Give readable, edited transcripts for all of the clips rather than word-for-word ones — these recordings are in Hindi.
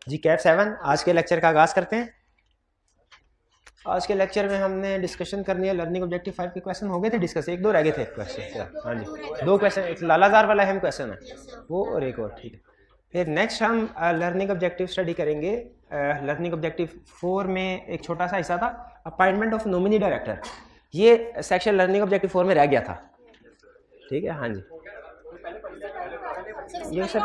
जी कैफ 7 आज के लेक्चर का आगाज़ करते हैं। आज के लेक्चर में हमने डिस्कशन करनी है लर्निंग ऑब्जेक्टिव 5 के क्वेश्चन हो गए थे डिस्कस, एक दो रह गए थे क्वेश्चन। हाँ जी, दो क्वेश्चन, एक लालाजार वाला अहम क्वेश्चन है वो और एक और, ठीक है। फिर नेक्स्ट हम लर्निंग ऑब्जेक्टिव स्टडी करेंगे। लर्निंग ऑब्जेक्टिव 4 में एक छोटा सा हिस्सा था अपॉइंटमेंट ऑफ नॉमिनी डायरेक्टर, ये सेक्शन लर्निंग ऑब्जेक्टिव 4 में रह गया था, ठीक है। हाँ जी, ये उससे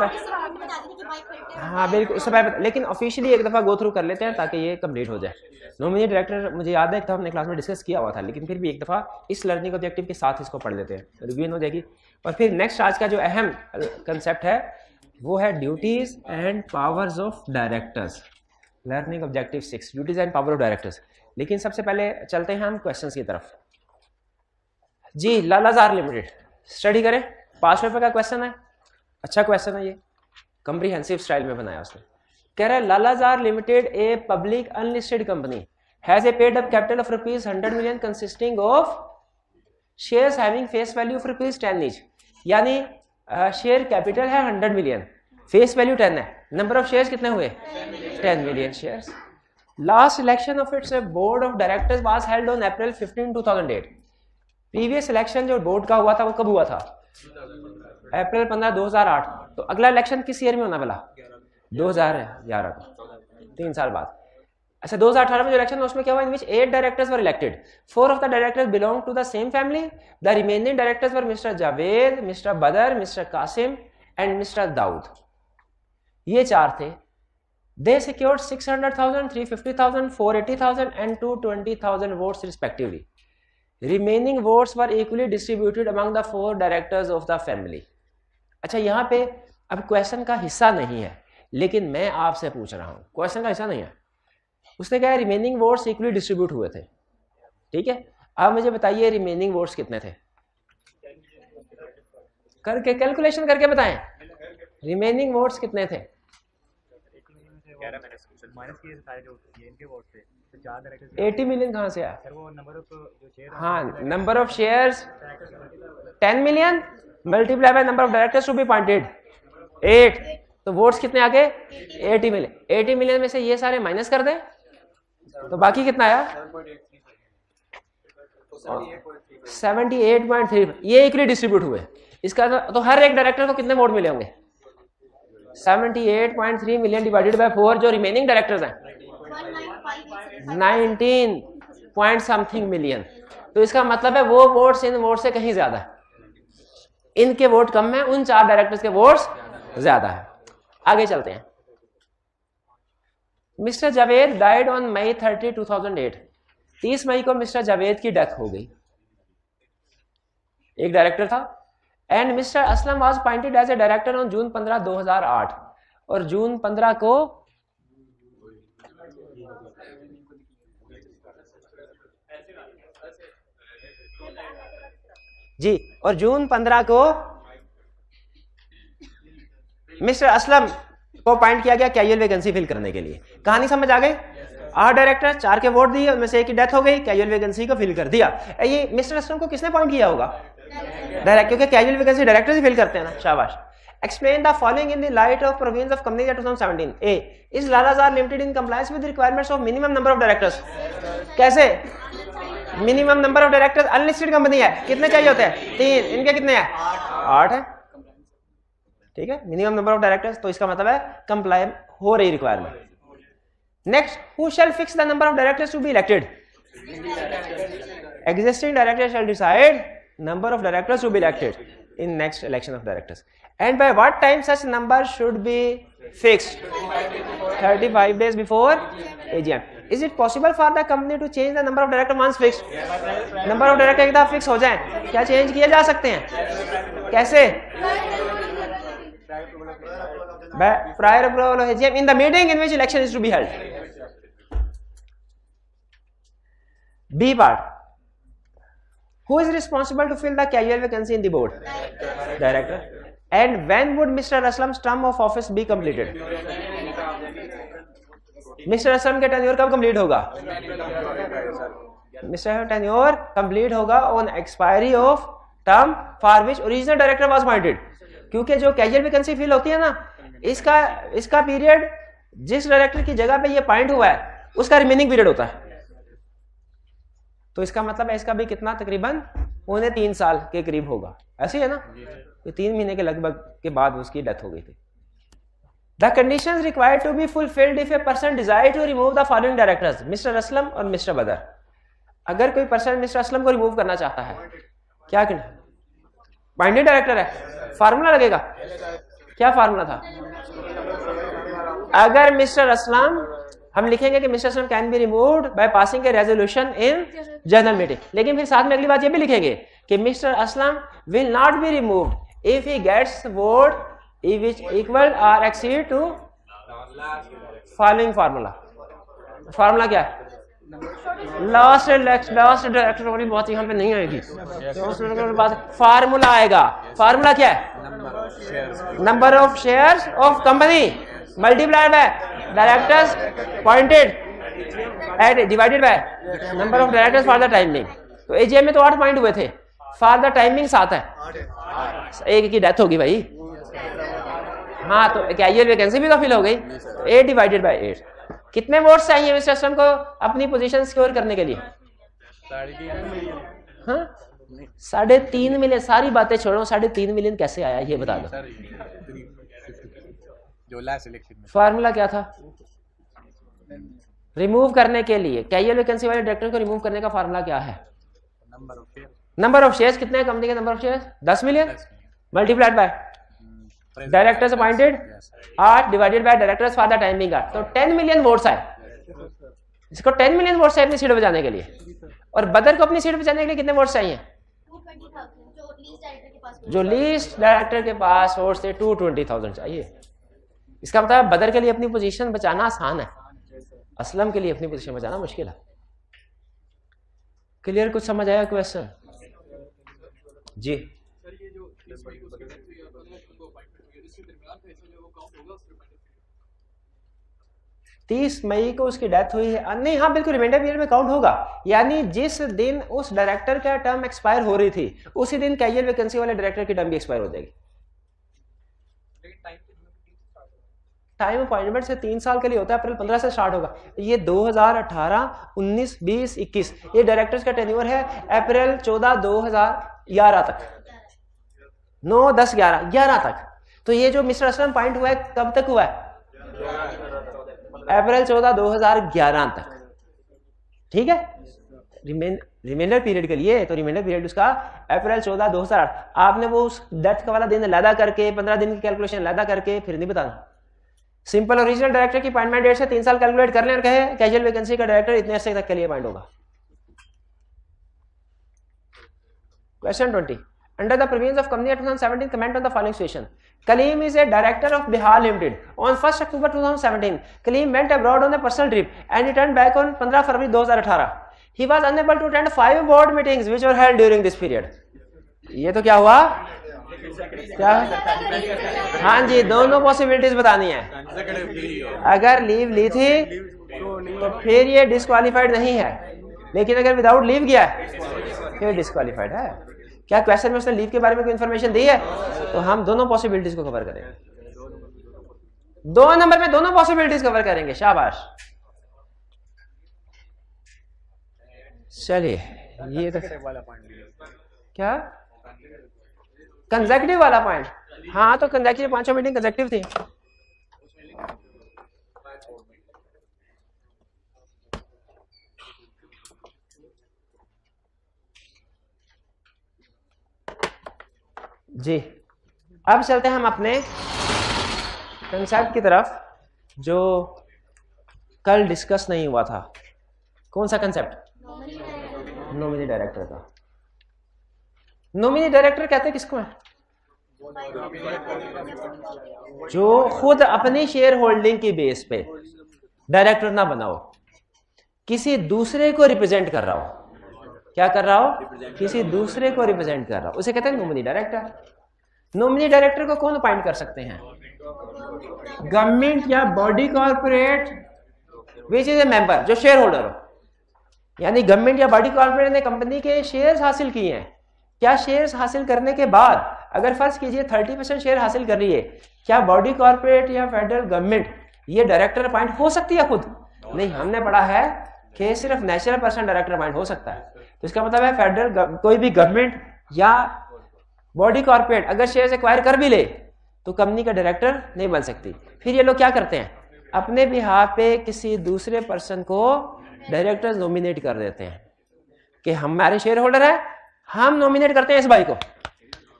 हाँ बिल्कुल उससे पहले, लेकिन ऑफिशियली एक दफ़ा गो थ्रू कर लेते हैं ताकि ये कंप्लीट हो जाए। नॉमिनी डायरेक्टर मुझे याद है एक तो हमने क्लास में डिस्कस किया हुआ था, लेकिन फिर भी एक दफ़ा इस लर्निंग ऑब्जेक्टिव के साथ इसको पढ़ लेते हैं, रिवीजन हो जाएगी। और फिर नेक्स्ट आज का जो अहम कंसेप्ट है वो है duties and powers of directors, learning objective 6 duties and power of directors. लेकिन सबसे पहले चलते हैं हम क्वेश्चन की तरफ। जी लालाजार लिमिटेड स्टडी करें, पास पेपर का क्वेश्चन है, अच्छा क्वेश्चन है, ये कॉम्प्रिहेंसिव स्टाइल में बनाया उसने। कह रहा है Lalazar limited a public unlisted company has a paid up capital of ₹100 million consisting of shares having face value of ₹10 each, यानी शेयर कैपिटल है 100 मिलियन, फेस वैल्यू 10 है, नंबर ऑफ शेयर्स कितने हुए 10 million shares. Last election of its board of directors was held on April 15, 2008। Previous election जो बोर्ड का हुआ था वो कब हुआ था? अप्रैल 15, 2008। तो अगला इलेक्शन किस ईयर में होना भला? 2011 को, 3 साल बाद। अच्छा 2018 में जो इलेक्शन उसमें क्या हुआ? In which 8 directors were elected, 4 of the directors belong to the same family, the remaining directors were mister Javed, mister Badar, mister Qasim and mister Dawood. ये 4 थे। They secured 600,000, 350,000, 480,000 and 220,000 votes respectively. Remaining votes were equally distributed among the 4 directors of the family. अच्छा यहाँ पे अब क्वेश्चन का हिस्सा नहीं है, लेकिन मैं आपसे पूछ रहा हूँ, क्वेश्चन का हिस्सा नहीं है। उसने कहा रिमेनिंग वोट्स इक्वली डिस्ट्रीब्यूट हुए थे, ठीक है। अब मुझे बताइए रिमेनिंग वोट्स कितने थे, करके कैलकुलेशन करके बताएं, रिमेनिंग वोट्स कितने थे? 80 मिलियन कहाँ से आया? हाँ, number of shares 10 million multiply by number of directors to be appointed 8, तो वोट्स कितने आ गए 80 मिलियन। 80 मिलियन में से ये सारे माइनस कर दें तो बाकी कितना आया 78.3। ये इक्वली डिस्ट्रीब्यूट हुए, इसका तो हर एक डायरेक्टर को कितने वोट मिले होंगे? 78.3 मिलियन डिवाइडेड बाय 4, जो रिमेनिंग डायरेक्टर्स हैं 19 पॉइंट समथिंग मिलियन। तो इसका मतलब है वो वोट्स इन वोट से कहीं ज्यादा है, इनके वोट कम है, उन 4 डायरेक्टर्स के वोट्स ज्यादा है। आगे चलते हैं। Mister Javed died on May 30, 2008। 30 मई को मिस्टर जावेद की डेथ हो गई, एक डायरेक्टर था। And mister Aslam was appointed as a director on June 15, 2008। और जून 15 को जी, और जून 15 को मिस्टर असलम को अपॉइंट किया गया कैजुअल वैकेंसी फिल करने के लिए। कहानी समझ आ गई? 8 डायरेक्टर, 4 के वोट दिए, उनमें से एक की डेथ हो गई, कैजुअल वैकेंसी को फिल कर दिया। ये मिस्टर असलम को किसने अपॉइंट किया होगा? डायरेक्ट, क्योंकि कैजुअल वैकेंसी डायरेक्टर ही फिल करते हैं ना। शाबाश। Explain the following in the light of provisions of companies act 2017। A, is Lalajar limited in compliance with requirements of minimum number of directors? कैसे? Minimum number of directors, unlisted company है, कितने चाहिए होते हैं? 3, इनके कितने हैं? 8 है, ठीक है। मिनिमम नंबर ऑफ डायरेक्टर्स, तो इसका मतलब है कंप्लाई हो रही requirement. Next, who shall fix the number of directors to be elected? Existing director shall decide number of directors to be elected in next election of directors. And by what time such number should be fixed? 35 days before AGM। Is it possible for the company to change the number of director once fixed? Number of director एक दफा फिक्स हो जाए, क्या चेंज किए जा सकते हैं? कैसे? Prior approval of AGM in the meeting in which election is to be held. B part. Who is responsible to fill the casual vacancy in the board? Director. And when would Mr. Aslam's term of office be completed? Mister Aslam के टेन्योर कब कंप्लीट होगा? मिस्टर टेन्योर कंप्लीट होगा on expiry of term for which original director was appointed. क्योंकि जो कैजुअल वैकेंसी फिल होती है ना, इसका पीरियड जिस डायरेक्टर की जगह पे ये अपॉइंट हुआ है उसका रिमेनिंग पीरियड होता है। तो इसका मतलब है इसका भी कितना, तकरीबन 3.25 साल के करीब होगा, ऐसे है ना। तो 3 महीने के लगभग के बाद उसकी डेथ हो गई थी। The conditions required to be fulfilled if a person desire to remove the following directors, mister Aslam और मिस्टर बदर। अगर कोई पर्सन मिस्टर असलम को रिमूव करना चाहता है, क्या करना, बाइंडिंग डायरेक्टर है, फार्मूला लगेगा, क्या फार्मूला था? अगर मिस्टर असलम, हम लिखेंगे कि mister Aslam can be removed by passing A resolution in general meeting, लेकिन फिर साथ में अगली बात ये भी लिखेंगे कि mister Aslam will not be removed if he gets vote which equal or exceed to following formula। Formula क्या है? लास्ट डायरेक्टर वाली बात यहाँ पे नहीं आएगी, फार्मूला आएगा। फार्मूला क्या है? Number of shares of company multiplied by directors appointed divided by number of directors for the timing. तो एजीएम में तो 8 पॉइंट हुए थे, फॉर द टाइमिंग 7 है, एक की डेथ होगी भाई। हाँ, तो कैजुअल वैकेंसी भी तो फिल हो गई। 8 डिवाइडेड बाय 8, कितने वोट्स चाहिए मिस्टर असलम को अपनी पोजीशन सिक्योर करने के लिए? 3.5 मिलियन। सारी बातें छोड़ो, 3.5 मिलियन कैसे आया ये बता दो। फार्मूला क्या था रिमूव करने के लिए? कैजुअल वैकेंसी वाले डायरेक्टर को रिमूव करने का फार्मूला क्या है? नंबर ऑफ शेयर्स कितने कंपनी के number of shares? 10 million multiplied by directors appointed 8 divided by directors for the timing. तो 10 मिलियन वोट्स आए, इसको 10 मिलियन वोट्स चाहिए अपनी सीट बचाने के लिए। और बदर को अपनी सीट बचाने के लिए कितने वोट्स चाहिए? जो लीस्ट डायरेक्टर के पास वोट्स थे 220,000 चाहिए। इसका मतलब बदर के लिए अपनी पोजीशन बचाना आसान है, असलम के लिए अपनी पोजीशन बचाना मुश्किल है। क्लियर? कुछ समझ आया क्वेश्चन? जी 30 मई को उसकी डेथ हुई है। नहीं, हाँ बिल्कुल, रिमाइंडर पीरियड में काउंट होगा। यानी जिस दिन उस डायरेक्टर का टर्म एक्सपायर हो रही थी उसी दिन कैजुअल वैकेंसी वाले डायरेक्टर की टर्म भी एक्सपायर हो जाएगी। टाइम अपॉइंटमेंट से 3 साल के लिए होता है, अप्रैल 15 से स्टार्ट होगा। ये 2018, 19, 20, 21 ये डायरेक्टर्स का टेन्योर है अप्रैल 14, 2011 तक, 9, 10, 11 तक। तो ये जो मिस्टर असलम पॉइंट हुआ है कब तक हुआ है? अप्रैल 14, 2011 तक। ठीक है, रिमाइंडर पीरियड के लिए तो रिमाइंडर पीरियड उसका अप्रैल 14, 2008। आपने वो उस डेथ का वाला दिन लैदा करके 15 दिन की कैलकुलेशन लैदा करके फिर नहीं बताना। सिंपल ओरिजिनल डायरेक्टर की अपॉइंटमेंट डेट से 3 साल कैलकुलेट कर लें और कहे कैजुअल वैकेंसी का डायरेक्टर इतने अरसे तक के लिए अपॉइंट होगा। Question 20, under the provisions of Company Act 2017, comment on the following situation. Kaleem is a director of Bihar Limited. On 1st October 2017, Kaleem went abroad on a personal trip and returned back on 15 February 2018. He was unable to attend 5 board meetings which were held during this period. ये तो क्या हुआ? क्या? हाँ जी, दोनों पॉसिबिलिटीज बतानी है। अगर लीव ली थी तो फिर ये डिस्क्वालीफाइड नहीं है, लेकिन अगर विदाउट लीव गया फिर डिस्क्वालीफाइड है। क्या क्वेश्चन में उसने लीव के बारे में कोई इंफॉर्मेशन दी है? तो हम दोनों पॉसिबिलिटीज को कवर करेंगे। 2 नंबर में दोनों पॉसिबिलिटीज कवर करेंगे। शाबाश। चलिए, ये तो क्या कंसेक्यूटिव वाला पॉइंट? हाँ, तो कंसेक्यूटिव 5 मीटिंग कंसेक्यूटिव थी। जी, अब चलते हैं हम अपने कंसेप्ट की तरफ जो कल डिस्कस नहीं हुआ था। कौन सा कंसेप्ट? नॉमिनी डायरेक्टर का। नॉमिनी डायरेक्टर कहते किसको है? जो खुद अपनी शेयर होल्डिंग की बेस पे डायरेक्टर ना बनाओ, किसी दूसरे को रिप्रेजेंट कर रहा हो। क्या कर रहा हो? किसी दूसरे को रिप्रेजेंट कर रहा हो, उसे कहते हैं नॉमिनी डायरेक्टर। नॉमिनी डायरेक्टर को कौन अपॉइंट कर सकते हैं? गवर्नमेंट या body corporate which is a member, जो शेयर होल्डर हो। यानी गवर्नमेंट या बॉडी कॉर्पोरेट ने कंपनी के शेयर्स हासिल किए हैं। क्या शेयर्स हासिल करने के बाद अगर फर्ज कीजिए 30% शेयर हासिल कर रही है, क्या बॉडी कॉर्पोरेट या फेडरल गवर्नमेंट ये डायरेक्टर अपॉइंट हो सकती है खुद? नहीं, हमने पढ़ा है कि सिर्फ नेचुरल पर्सन डायरेक्टर अपॉइंट हो सकता है। तो इसका मतलब है फेडरल कोई भी गवर्नमेंट या बॉडी कॉर्पोरेट अगर शेयर एक्वायर कर भी ले तो कंपनी का डायरेक्टर नहीं बन सकती। फिर ये लोग क्या करते हैं, अपने बिहाफ पे किसी दूसरे पर्सन को डायरेक्टर नॉमिनेट कर देते हैं कि हमारे शेयर होल्डर है, हम नॉमिनेट करते हैं इस भाई को,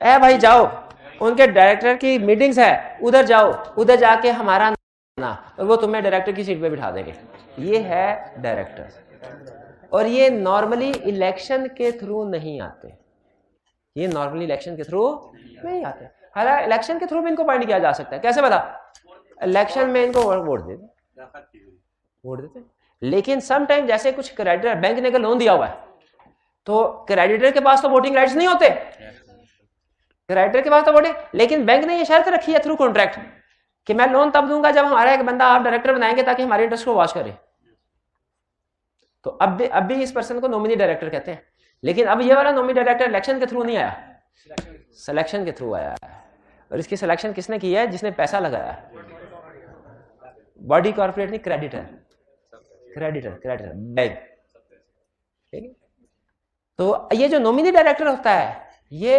ए भाई जाओ, उनके डायरेक्टर की मीटिंग्स है, उधर जाओ, उधर जाके हमारा ना, और वो तुम्हें डायरेक्टर की सीट पे बिठा देंगे। ये है डायरेक्टर। और ये नॉर्मली इलेक्शन के थ्रू नहीं आते, ये नॉर्मली इलेक्शन के थ्रू नहीं आते। हालांकि इलेक्शन के थ्रू भी इनको अपॉइंट किया जा सकता है। कैसे पता? इलेक्शन में इनको वोट देते। लेकिन सम टाइम जैसे कुछ क्रेडिटर, बैंक ने अगर लोन दिया हुआ है तो क्रेडिटर के पास तो वोटिंग राइट्स नहीं होते, क्रेडिटर के पास तो वोटिंग, लेकिन बैंक ने ये शर्त रखी है थ्रू कॉन्ट्रैक्ट कि मैं लोन तब दूंगा जब हमारा एक बंदा आप डायरेक्टर बनाएंगे ताकि हमारे इंटरेस्ट को वॉच करे। तो अब भी इस पर्सन को नॉमिनी डायरेक्टर कहते हैं। लेकिन अब ये वाला नॉमिनी डायरेक्टर इलेक्शन के थ्रू नहीं आया, सिलेक्शन के थ्रू आया है। और इसकी सिलेक्शन किसने की है? जिसने पैसा लगाया। बॉडी कॉर्पोरेट नहीं, क्रेडिटर बैंक। ठीक है। तो ये जो नॉमिनी डायरेक्टर होता है ये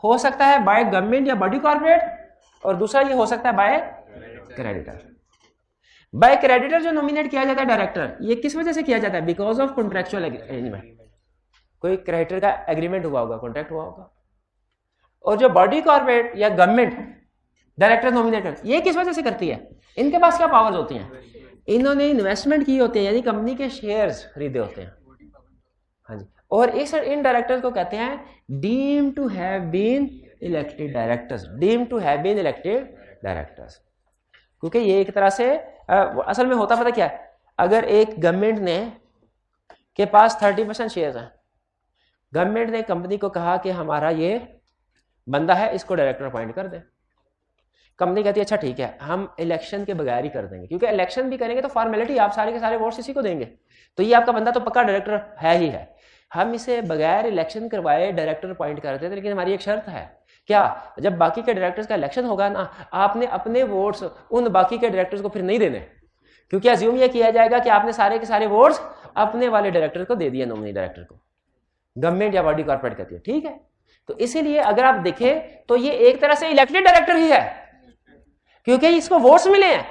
हो सकता है बाय गवर्नमेंट या बॉडी कॉर्पोरेट, और दूसरा ये हो सकता है बाय क्रेडिटर। बाय क्रेडिटर जो नॉमिनेट किया जाता है डायरेक्टर, ये किस वजह से किया जाता है? Because of contractual agreement. कोई क्रेडिटर का एग्रीमेंट हुआ होगा, कॉन्ट्रैक्ट हुआ होगा। और जो बॉडी कॉर्पोरेट या गवर्नमेंट डायरेक्टर नॉमिनेटर, ये किस वजह से करती है? इनके पास क्या पावर्स होती हैं? इन्होंने इन्वेस्टमेंट की होती है, यानी कंपनी के शेयर्स खरीदे होते हैं। हाँ जी। और इन डायरेक्टर्स को कहते हैं deem to have been elected directors. Deem to have been elected directors, क्योंकि ये एक तरह से असल में होता पता क्या है, अगर एक गवर्नमेंट ने के पास 30% शेयर्स हैं, गवर्नमेंट ने कंपनी को कहा कि हमारा ये बंदा है, इसको डायरेक्टर अपॉइंट कर दे। कंपनी कहती है अच्छा ठीक है, हम इलेक्शन के बगैर ही कर देंगे, क्योंकि इलेक्शन भी करेंगे तो फॉर्मेलिटी, आप सारे के सारे वोट्स इसी को देंगे, तो ये आपका बंदा तो पक्का डायरेक्टर है ही है। हम इसे बगैर इलेक्शन करवाए डायरेक्टर अपॉइंट करते थे, लेकिन हमारी एक शर्त है, क्या? जब बाकी के डायरेक्टर्स का इलेक्शन होगा ना, आपने अपने वोट्स उन बाकी के डायरेक्टर्स को फिर नहीं देने, क्योंकि अज्यूम ये किया जाएगा कि आपने सारे के सारे वोट्स अपने वाले डायरेक्टर को दे दिए, नॉमिनी डायरेक्टर को। गवर्नमेंट या बॉडी कॉर्पोरेट कहती है, ठीक है। तो इसीलिए अगर आप देखें तो ये एक तरह से इलेक्टेड डायरेक्टर ही है, क्योंकि इसको वोट्स मिले हैं,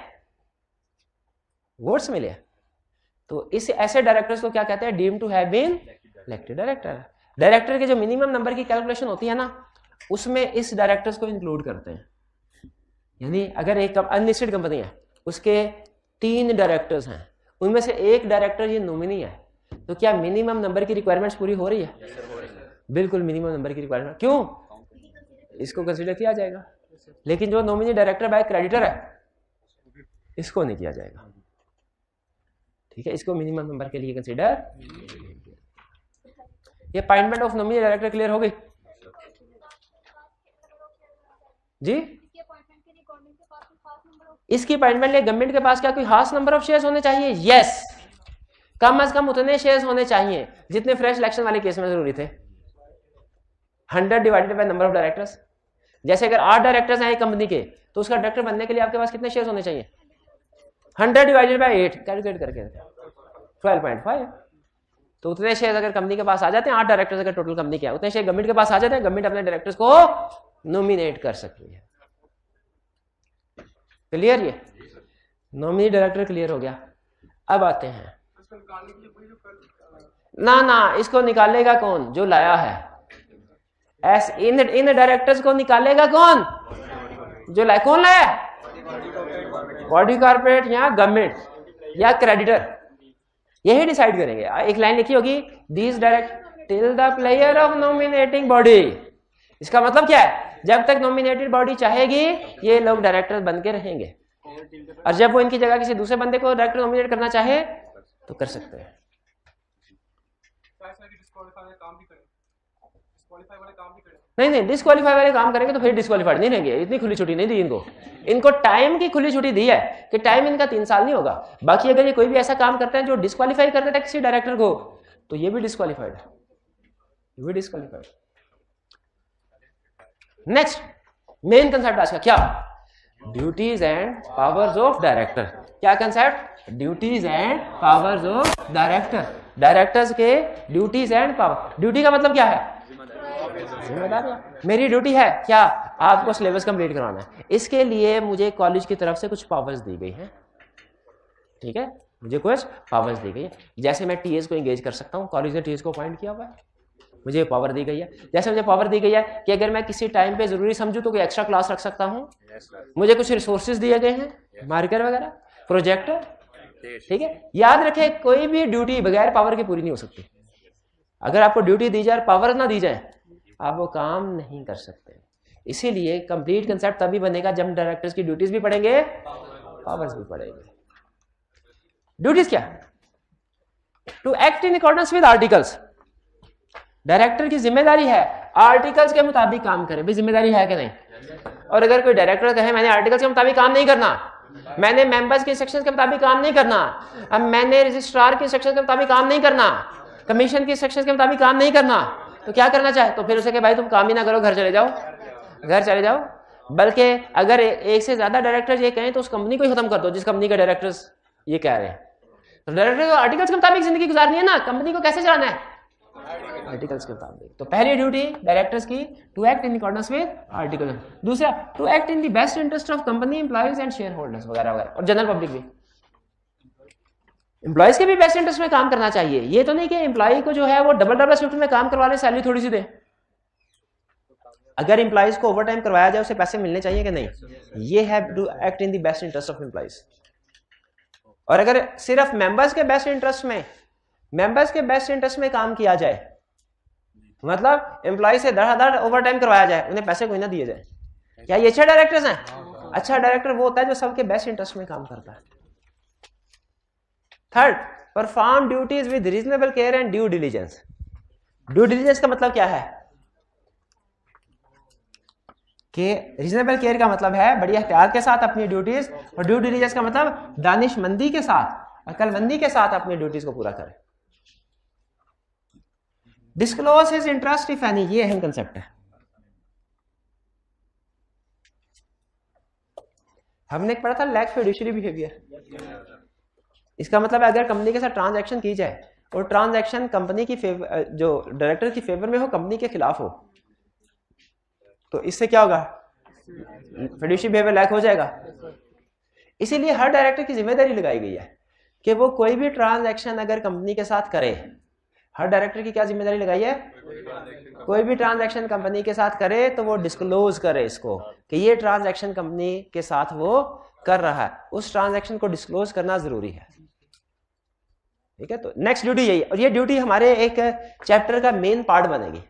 वोट्स मिले हैं। तो इस ऐसे डायरेक्टर्स को क्या कहते हैं? Deem to have been elected director. Director के जो मिनिमम नंबर की कैलकुलेशन होती है ना, उसमें इस डायरेक्टर्स को इंक्लूड करते हैं। यानी अगर एक अनलिस्टेड कंपनी है, उसके 3 डायरेक्टर्स हैं, उनमें से एक डायरेक्टर ये नॉमिनी है, तो क्या मिनिमम नंबर की रिक्वायरमेंट्स पूरी हो रही है? बिल्कुल मिनिमम नंबर की रिक्वायरमेंट। क्यों? इसको कंसीडर किया जाएगा। लेकिन जो नॉमिनी डायरेक्टर बाय क्रेडिटर है, इसको नहीं किया जाएगा। ठीक है, इसको मिनिमम नंबर के लिए कंसीडर। ये appointment of nominee director clear हो गई जी? इसकी अपॉइंटमेंट लिए गवर्नमेंट के पास क्या कोई खास नंबर ऑफ शेयर्स होने चाहिए? यस, कम अज कम उतने शेयर्स होने चाहिए जितने फ्रेश इलेक्शन वाले केस में जरूरी थे। 100 divided by number of directors. जैसे अगर 8 डायरेक्टर्स हैं एक कंपनी के, तो उसका डायरेक्टर बनने के लिए आपके पास कितने शेयर्स होने चाहिए? 100 डिवाइडेड बाय 8 कैलकुलेट करके 12.5। तो उतने शेयर्स अगर कंपनी के पास आ जाते हैं, 8 डायरेक्टर्स अगर टोटल कंपनी के है, उतने शेयर गवर्नमेंट के पास आ जाते हैं, गवर्नमेंट अपने डायरेक्टर्स को नॉमिनेट कर सकती है। क्लियर? ये नॉमिनी डायरेक्टर क्लियर हो गया। अब आते हैं ना, इसको निकालेगा कौन? जो लाया है। इन डायरेक्टर्स को निकालेगा कौन? जो लाया। कौन लाया? बॉडी कॉर्पोरेट या गवर्नमेंट या क्रेडिटर, यही डिसाइड करेंगे। एक लाइन लिखी होगी, these direct till the player of nominating body. इसका मतलब क्या है? जब तक नॉमिनेटेड बॉडी चाहेगी, ये लोग डायरेक्टर बन के रहेंगे, और जब वो इनकी जगह किसी दूसरे बंदे को डायरेक्टर नॉमिनेट करना चाहे तो कर सकते हैं। नहीं, डिस्क्वालीफाई वाले काम करेंगे तो फिर डिस्क्वालीफाइड नहीं रहेंगे। इतनी खुली छुट्टी नहीं दी इनको टाइम की खुली छुट्टी दी है कि टाइम इनका 3 साल नहीं होगा। बाकी अगर ये कोई भी ऐसा काम करते हैं जो डिस्क्वालीफाई कर देता है किसी डायरेक्टर को, तो ये भी डिस्क्वालीफाइड है, ये भी डिस्क्वालीफाइड। नेक्स्ट मेन कंसेप्ट आज का क्या? Duties and powers of director. क्या concept? Duties and powers of director. Directors के ड्यूटीज एंड पावर। ड्यूटी का मतलब क्या है? जिम्मेदारी। मेरी ड्यूटी है क्या? आपको सिलेबस कंप्लीट करवाना है। इसके लिए मुझे कॉलेज की तरफ से कुछ पावर्स दी गई हैं, ठीक है, मुझे कुछ पावर्स दी गई है। जैसे मैं टीएस को एंगेज कर सकता हूँ, कॉलेज ने टीएस को अपॉइंट किया हुआ है, मुझे पावर दी गई है। जैसे मुझे पावर दी गई है कि अगर मैं किसी टाइम पे जरूरी समझूं तो कोई एक्स्ट्रा क्लास रख सकता हूँ। मुझे कुछ रिसोर्सेज दिए गए हैं, मार्कर वगैरह, प्रोजेक्टर, ठीक है। याद रखें कोई भी ड्यूटी बगैर पावर की पूरी नहीं हो सकती। अगर आपको ड्यूटी दी जाए, पावर ना दी जाए, आप वो काम नहीं कर सकते। इसीलिए कंप्लीट कंसेप्ट तभी बनेगा जब डायरेक्टर्स की ड्यूटीज भी पढ़ेंगे, पावर्स भी पढ़ेंगे। ड्यूटीज क्या? To act in accordance with articles. Director की जिम्मेदारी है आर्टिकल्स के मुताबिक काम करे। भाई जिम्मेदारी है कि नहीं? और अगर कोई डायरेक्टर कहे मैंने आर्टिकल्स के मुताबिक काम नहीं करना, मैंने मेंबर्स के इंस्ट्रक्शंस के मुताबिक काम नहीं करना, अब मैंने रजिस्ट्रार के इंस्ट्रक्शंस के मुताबिक काम नहीं करना, कमीशन के इंस्ट्रक्शंस के मुताबिक काम नहीं करना, तो क्या करना चाहे? तो फिर उसे कहे भाई तुम काम ही ना करो, घर चले जाओ, घर चले जाओ। बल्कि अगर एक से ज्यादा डायरेक्टर ये कहें तो उस कंपनी को ही खत्म कर दो जिस कंपनी के डायरेक्टर्स ये कह रहे हैं। तो डायरेक्टर को आर्टिकल्स के मुताबिक जिंदगी गुजारनी है ना, कंपनी को कैसे चलाना है? आर्टिकल्स के मुताबिक। तो पहली ड्यूटी डायरेक्टर्स की to act in accordance with article. दूसरा to act in the best interest of company, employees and shareholders वगैरह वगैरह, और जनरल पब्लिक भी। एम्प्लॉइज के भी बेस्ट इंटरेस्ट में काम करना चाहिए। ये तो नहीं कि एम्प्लॉय को जो है वो डबल शिफ्ट में काम करवा ले, सैलरी थोड़ी सी दे। अगर एम्प्लॉइज को ओवर टाइम करवाया जाए उसे पैसे मिलने चाहिए कि नहीं? ये है to act in the best interest of employees. और अगर सिर्फ मेंबर्स के बेस्ट इंटरेस्ट में काम किया जाए, मतलब एम्प्लॉय से धड़ाधड़ ओवर टाइम करवाया जाए, उन्हें पैसे कोई ना दिए जाए, क्या ये अच्छे डायरेक्टर्स हैं? अच्छा डायरेक्टर वो होता है जो सबके बेस्ट इंटरेस्ट में काम करता है। Third, perform duties with reasonable care and due diligence. Due diligence का मतलब क्या है? कि रीजनेबल केयर का मतलब है बड़ी एहतियात के साथ अपनी ड्यूटीज, और ड्यू डिलीजेंस का मतलब दानिशमंदी के साथ, अकलमंदी के साथ अपनी ड्यूटीज को पूरा करें। Disclose his interest if any, ये अहम कंसेप्ट है। हमने पढ़ा था लैक फिड्यूशियरी बिहेवियर। इसका मतलब अगर कंपनी के साथ ट्रांजैक्शन की जाए और ट्रांजैक्शन कंपनी की फेवर, जो डायरेक्टर की फेवर में हो, कंपनी के खिलाफ हो, तो इससे क्या होगा? फिड्यूशियरी बिहेवियर लैक हो जाएगा। इसीलिए हर डायरेक्टर की जिम्मेदारी लगाई गई है कि वो कोई भी ट्रांजैक्शन अगर कंपनी के साथ करे, हर डायरेक्टर की क्या जिम्मेदारी लगाई है? कोई भी ट्रांजैक्शन कंपनी के साथ करे तो वो डिस्क्लोज करे इसको कि ये ट्रांजैक्शन कंपनी के साथ वो कर रहा है, उस ट्रांजैक्शन को डिस्क्लोज करना जरूरी है। ठीक है, तो नेक्स्ट ड्यूटी यही है, और ये ड्यूटी हमारे एक चैप्टर का मेन पार्ट बनेगी।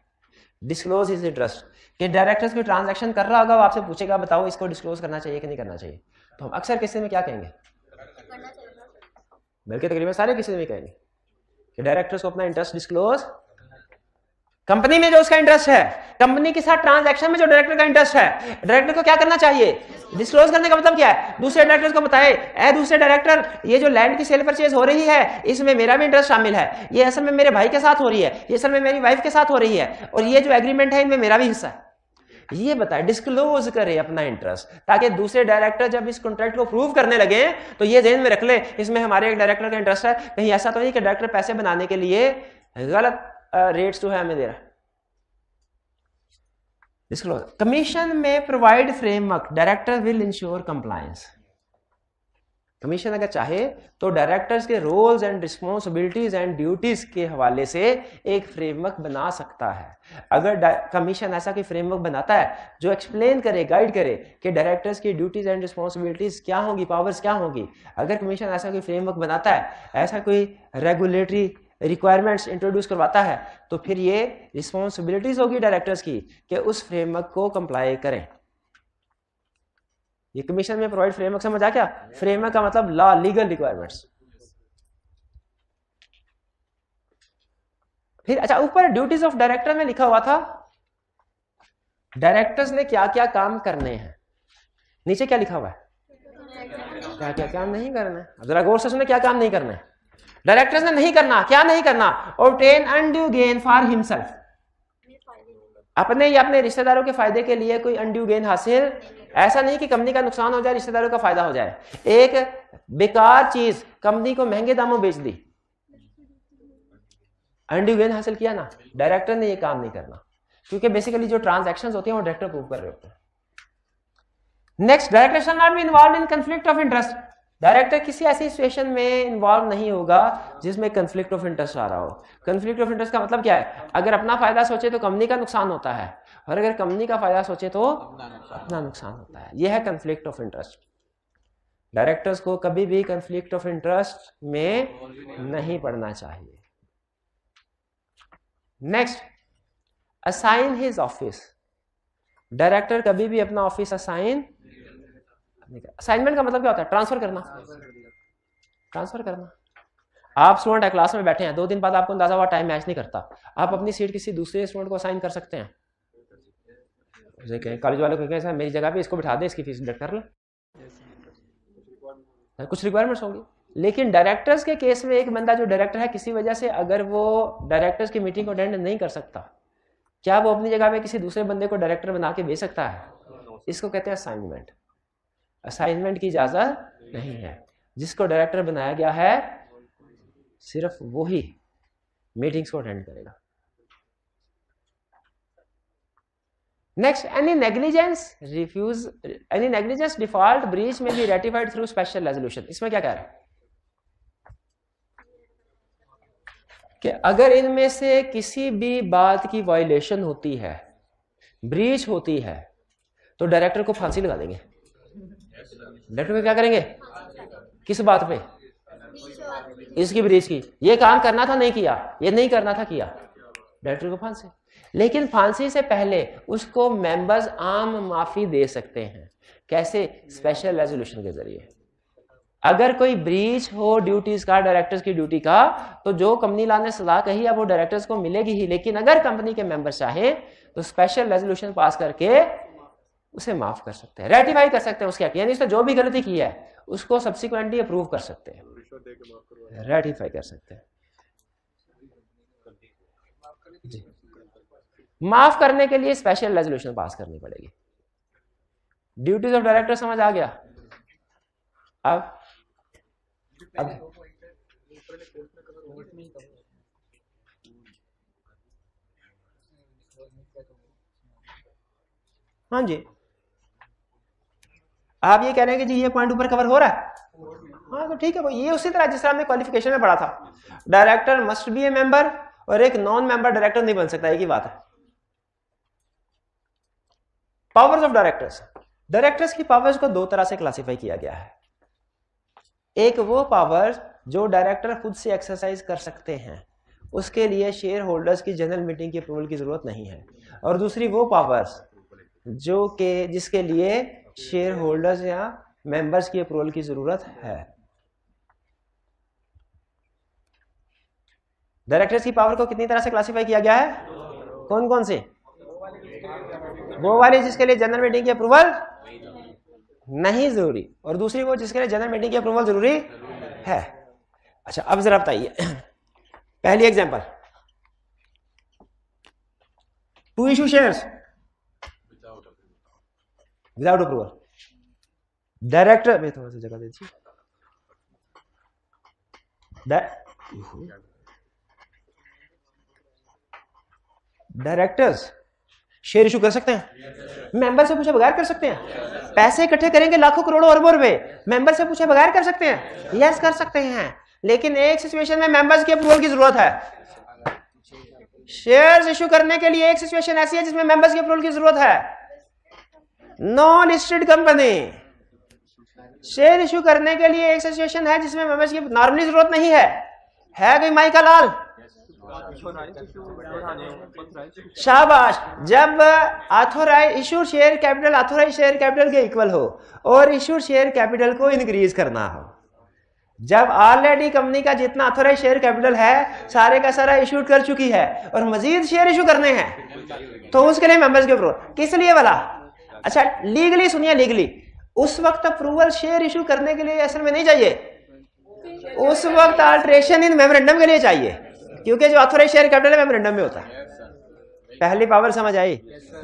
डिस्क्लोज हिज इंटरेस्ट, कि डायरेक्टर्स कोई ट्रांजैक्शन कर रहा होगा, वो आपसे पूछेगा बताओ इसको डिस्क्लोज करना चाहिए कि नहीं करना चाहिए, तो हम अक्सर किस्से में क्या कहेंगे? बल्कि तकरीबन सारे किस्से में कहेंगे कि डायरेक्टर्स को अपना इंटरेस्ट डिस्क्लोज, कंपनी में जो उसका इंटरेस्ट है, कंपनी के साथ ट्रांजैक्शन में जो डायरेक्टर का इंटरेस्ट है, डायरेक्टर को क्या करना चाहिए? डिस्क्लोज करने का मतलब क्या है? दूसरे डायरेक्टर्स को बताए, ए दूसरे डायरेक्टर, ये जो लैंड की सेल परचेज हो रही है इसमें मेरा भी इंटरेस्ट शामिल है, ये असल में मेरे भाई के साथ हो रही है, ये असल में मेरी वाइफ के साथ हो रही है, और ये जो एग्रीमेंट है इनमें मेरा भी हिस्सा है। ये बताए, डिस्क्लोज करे अपना इंटरेस्ट, ताकि दूसरे डायरेक्टर जब इस कॉन्ट्रैक्ट को प्रूव करने लगे तो ये ध्यान में रख ले इसमें हमारे एक डायरेक्टर का इंटरेस्ट है, कहीं ऐसा तो नहीं कि डायरेक्टर पैसे बनाने के लिए गलत रेट्स जो है हमें दे रहा है। डिस्क्लोज। कमीशन में provide framework, director will ensure compliance. Commission अगर चाहे तो डायरेक्टर्स के roles and responsibilities and duties के हवाले से एक फ्रेमवर्क बना सकता है। अगर कमीशन ऐसा कोई फ्रेमवर्क बनाता है जो एक्सप्लेन करे, गाइड करे कि डायरेक्टर्स की ड्यूटीज एंड रिस्पॉन्सिबिलिटीज क्या होंगी, पावर्स क्या होंगी, अगर कमीशन ऐसा कोई फ्रेमवर्क बनाता है, ऐसा कोई रेगुलेटरी रिक्वायरमेंट्स इंट्रोड्यूस करवाता है, तो फिर ये रिस्पॉन्सिबिलिटीज होगी डायरेक्टर्स की कि उस फ्रेमवर्क को कंप्लाई करें। ये कमीशन में प्रोवाइड फ्रेमवर्क समझ आ क्या? फ्रेमवर्क का मतलब लॉ, लीगल रिक्वायरमेंट्स। फिर अच्छा, ऊपर ड्यूटीज ऑफ डायरेक्टर में लिखा हुआ था डायरेक्टर्स ने क्या क्या काम करने हैं, नीचे क्या लिखा हुआ है? क्या क्या काम नहीं करना है। जरा गौर से सुने, क्या काम नहीं करना है डायरेक्टर्स ने? नहीं करना, क्या नहीं करना? Obtain undue gain for himself, अपने या अपने रिश्तेदारों के फायदे के लिए कोई अनड्यू गेन हासिल ऐसा नहीं कि कंपनी का नुकसान हो जाए, रिश्तेदारों का फायदा हो जाए। एक बेकार चीज कंपनी को महंगे दामों बेच दी, अनड्यू गेन हासिल किया ना। डायरेक्टर ने ये काम नहीं करना, क्योंकि बेसिकली जो ट्रांजैक्शंस होते हैं वो डायरेक्टर प्रूव कर रहे होते हैं। Next, director shall not be involved in conflict of interest. Director किसी ऐसी सिचुएशन में इन्वॉल्व नहीं होगा जिसमें कॉन्फ्लिक्ट ऑफ इंटरेस्ट आ रहा हो। कॉन्फ्लिक्ट ऑफ इंटरेस्ट का मतलब क्या है? अगर अपना फायदा सोचे तो कंपनी का नुकसान होता है, और अगर कंपनी का फायदा सोचे तो अपना नुकसान होता है। यह है कॉन्फ्लिक्ट ऑफ इंटरेस्ट। डायरेक्टर्स को कभी भी कॉन्फ्लिक्ट ऑफ इंटरेस्ट में नहीं पड़ना चाहिए। Next, assign his office. Director कभी भी अपना ऑफिस असाइन, असाइनमेंट का मतलब क्या होता है? ट्रांसफर करना। ट्रांसफर करना। आप स्टूडेंट है, क्लास में बैठे हैं, 2 दिन बाद आपको अंदाजा हुआ टाइम मैच नहीं करता, आप अपनी सीट किसी दूसरे स्टूडेंट को असाइन कर सकते हैं। कॉलेज वाले को कहें सर मेरी जगह पे इसको बिठा दें, इसकी फीस डिडक्ट कर लें, कुछ रिक्वायरमेंट्स होंगी। लेकिन डायरेक्टर्स के केस में एक बंदा जो डायरेक्टर है, किसी वजह से अगर वो डायरेक्टर्स की मीटिंग को अटेंड नहीं कर सकता, क्या वो अपनी जगह पे किसी दूसरे बंदे को डायरेक्टर बना के भेज सकता है? इसको कहते हैं असाइनमेंट। असाइनमेंट की इजाजत नहीं है। जिसको डायरेक्टर बनाया गया है सिर्फ वो ही मीटिंग्स को अटेंड करेगा। Next, any negligence default breach may be ratified through special resolution. इसमें क्या कह रहा है कि अगर इनमें से किसी भी बात की वायलेशन होती है, ब्रीच होती है, तो डायरेक्टर को फांसी लगा देंगे। डायरेक्टर को क्या करेंगे? किस बात पे? इसकी ब्रीच की। ये काम करना था नहीं किया, ये नहीं करना था किया, डायरेक्टर को फांसी। लेकिन फांसी से पहले उसको मेंबर्स आम माफी दे सकते हैं। कैसे? स्पेशल रेजोल्यूशन के जरिए। अगर कोई ब्रीच हो ड्यूटीज का, डायरेक्टर्स की ड्यूटी का, तो जो कंपनी लॉ ने सजा कही है वो डायरेक्टर्स को मिलेगी ही। लेकिन अगर कंपनी के मेंबर चाहे तो स्पेशल रेजोल्यूशन पास करके उसे माफ कर सकते हैं, रेटिफाई कर सकते हैं उसके हक, यानी उसने जो भी गलती की है उसको सब्सिक्वेंटली अप्रूव कर सकते हैं, रेटिफाई कर सकते हैं। जी, माफ करने के लिए स्पेशल रेजोल्यूशन पास करनी पड़ेगी। ड्यूटीज ऑफ डायरेक्टर समझ आ गया? अब हाँ जी, आप ये कह रहे हैं कि जी ये पॉइंट ऊपर कवर हो रहा है, हाँ तो ठीक है। ये उसी तरह जिस तरह हमने क्वालिफिकेशन में पढ़ा था, director must be A member और एक नॉन मेंबर डायरेक्टर नहीं बन सकता, एक ही बात है। Powers of directors. डायरेक्टर्स की पावर्स को 2 तरह से क्लासिफाई किया गया है। एक वो पावर्स जो डायरेक्टर खुद से एक्सरसाइज कर सकते हैं, उसके लिए शेयर होल्डर्स की जनरल मीटिंग की अप्रूवल की जरूरत नहीं है। और दूसरी वो पावर्स जो के जिसके लिए शेयर होल्डर्स या मेंबर्स की अप्रूवल की जरूरत है। डायरेक्टर्स की पावर को कितनी तरह से क्लासिफाई किया गया है? कौन कौन से? वो वाली जिसके लिए जनरल मीटिंग की अप्रूवल नहीं जरूरी, और दूसरी वो जिसके लिए जनरल मीटिंग की अप्रूवल जरूरी है। अच्छा, अब जरा बताइए, पहली example, to issue shares without approval. Director में थोड़ा सा जगह दीजिए। डायरेक्टर्स शेयर इशू कर सकते हैं, मेंबर से पूछे बगैर कर सकते हैं। पैसे इकट्ठे करेंगे लाखों करोड़ों अरबों रुपए, मेंबर से पूछे बगैर कर सकते हैं, यस कर सकते हैं। लेकिन एक सिचुएशन में मेंबर्स की अप्रूवल की जरूरत है। शेयर्स इशू करने के लिए एक सिचुएशन ऐसी है जिसमें मेंबर्स की अप्रूवल की जरूरत है। Non listed company, share issue करने के लिए एक सिचुएशन है जिसमें मेंबर्स की नॉर्मली जरूरत नहीं है कोई माई का लाल? शाबाश। जब authorise issued share capital authorise share capital के इक्वल हो और इशूड शेयर कैपिटल को इंक्रीज करना हो, जब ऑलरेडी कंपनी का जितना ऑथोराइज शेयर कैपिटल है सारे का सारा इशूड कर चुकी है और मजीद शेयर इशू करने हैं, तो उसके लिए मेंबर्स के अप्रूवल किस लिए वाला? अच्छा, लीगली सुनिए, लीगली उस वक्त अप्रूवल शेयर इशू करने के लिए असल में नहीं चाहिए, उस वक्त अल्टरेशन इन मेमोरेंडम के लिए चाहिए, क्योंकि जो ऑथोराइज शेयर कैपिटल है मेमोरेंडम में होता है। पहली पावर समझ आई?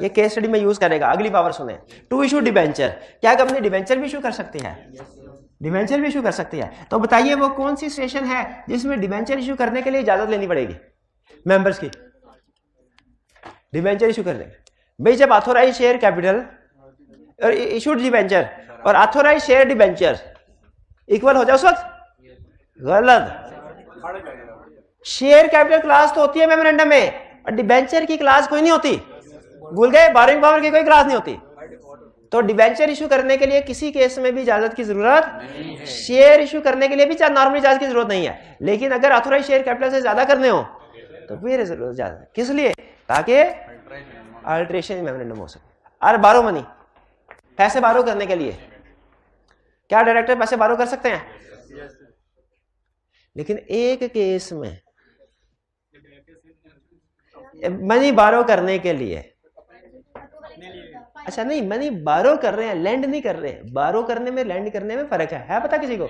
ये केस स्टडी में यूज करेगा। अगली पावर सुने, टू इशू डिबेंचर। क्या कंपनी डिबेंचर भी इशू कर सकती है? डिबेंचर भी इशू कर सकती है। तो बताइए वो कौन सी सिचुएशन है जिसमें डिबेंचर इशू करने के लिए इजाजत लेनी पड़ेगी मेंबर्स की? डिबेंचर इशू करने भाई, जब ऑथोराइज शेयर कैपिटल और इशूड डिबेंचर और ऑथोराइज शेयर डिबेंचर इक्वल हो जाए उस वक्त? गलत। शेयर कैपिटल क्लास तो होती है मेमोरेंडम में, और डिबेंचर की क्लास कोई नहीं होती। भूल गए? बोरोइंग पावर की कोई क्लास नहीं होती। तो डिबेंचर इशू करने के लिए किसी केस में भी इजाजत की जरूरत, शेयर इशू करने के लिए भी नॉर्मल इजाजत की जरूरत नहीं है। लेकिन अगर ऑथोराइज शेयर कैपिटल से ज्यादा करने हो तो फिर जरूरत इजाजत। किस लिए? ताकि अल्ट्रेशन मेमोरेंडम हो सके। और बारो मनी, पैसे बारो करने के लिए क्या डायरेक्टर पैसे बारो कर सकते हैं? लेकिन एक केस में मनी बारो करने के लिए, अच्छा नहीं, मनी बारो कर रहे हैं, लैंड नहीं कर रहे हैं। बारो करने में लैंड करने में फर्क है पता किसी को?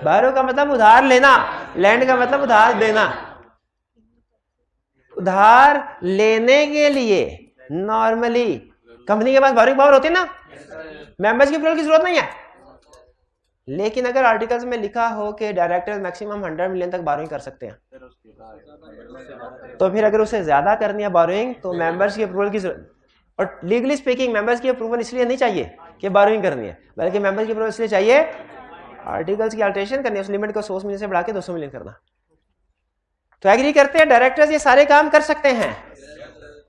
बारो का मतलब उधार लेना, लैंड का मतलब उधार देना। उधार लेने के लिए नॉर्मली कंपनी के पास बारोइंग पावर होती है ना, मेंबर्स की अप्रूवल की जरूरत नहीं है। लेकिन अगर आर्टिकल्स में लिखा हो कि डायरेक्टर मैक्सिमम 100 मिलियन तक बारोइंग कर सकते हैं, तो फिर अगर उसे ज्यादा करनी है बारोइंग तो मेंबर्स की अप्रूवल की जरूरत। और लीगली स्पीकिंग मेंबर्स की अप्रूवल इसलिए नहीं चाहिए कि बारोइंग करनी है, बल्कि मेंबर्स की अप्रूवल इसलिए चाहिए आर्टिकल्स की अल्टरेशन करनी है, उस लिमिट को 100 मिलियन से बढ़ा के 200 मिलियन करना। तो एग्री करते हैं डायरेक्टर्स ये सारे काम कर सकते हैं।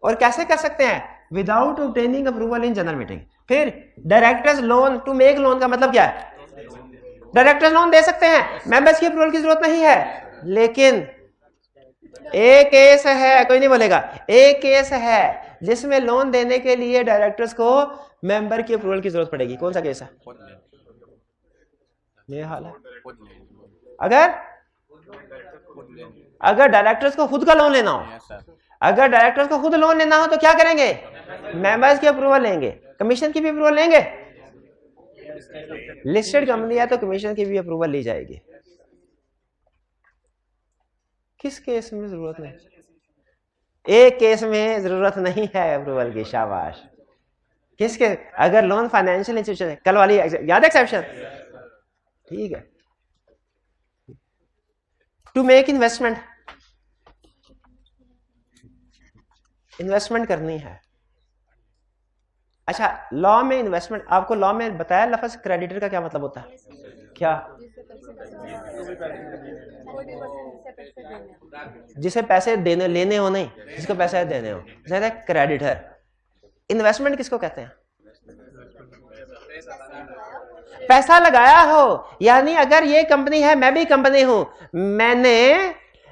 और कैसे कर सकते हैं? Without obtaining approval in general meeting. फिर directors loan to make loan का मतलब क्या है? डायरेक्टर्स लोन दे सकते हैं, मेंबर्स की अप्रूवल की जरूरत नहीं है। लेकिन एक केस है, कोई नहीं बोलेगा, एक केस है जिसमें लोन देने के लिए डायरेक्टर्स को मेंबर की अप्रूवल की जरूरत पड़ेगी। कौन सा केस है? ये हाल है। अगर डायरेक्टर्स को खुद का लोन लेना हो, अगर डायरेक्टर्स को खुद लोन लेना हो तो क्या करेंगे? मेंबर्स की अप्रूवल लेंगे, कमीशन की भी अप्रूवल लेंगे। लिस्टेड कंपनी है तो कमीशन की भी अप्रूवल ली जाएगी। किस केस में जरूरत नहीं? एक केस में जरूरत नहीं है अप्रूवल की, शाबाश। किसके? अगर लोन फाइनेंशियल इंस्टीट्यूशन है, कल वाली याद एक्सेप्शन, ठीक है। टू मेक इन्वेस्टमेंट, इन्वेस्टमेंट करनी है। अच्छा, लॉ में इन्वेस्टमेंट, आपको लॉ में बताया लफ्ज क्रेडिटर का क्या मतलब होता है? क्या? जिसे पैसे देने लेने हो, नहीं जिसको पैसे देने हो, ज्यादा क्रेडिटर। इन्वेस्टमेंट किसको कहते हैं? पैसा लगाया हो, यानी अगर ये कंपनी है, मैं भी कंपनी हूं,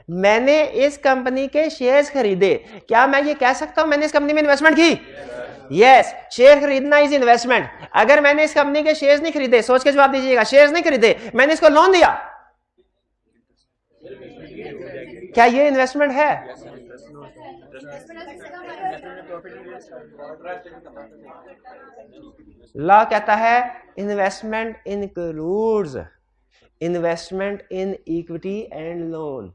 मैंने इस कंपनी के शेयर्स खरीदे, क्या मैं ये कह सकता हूं मैंने इस कंपनी में इन्वेस्टमेंट की? यस, शेयर खरीदना इज इन्वेस्टमेंट। अगर मैंने इस कंपनी के शेयर्स नहीं खरीदे, सोच के जवाब दीजिएगा, शेयर्स नहीं खरीदे, मैंने इसको लोन दिया, क्या ये इन्वेस्टमेंट है? लॉ कहता है investment includes investment in equity and loan.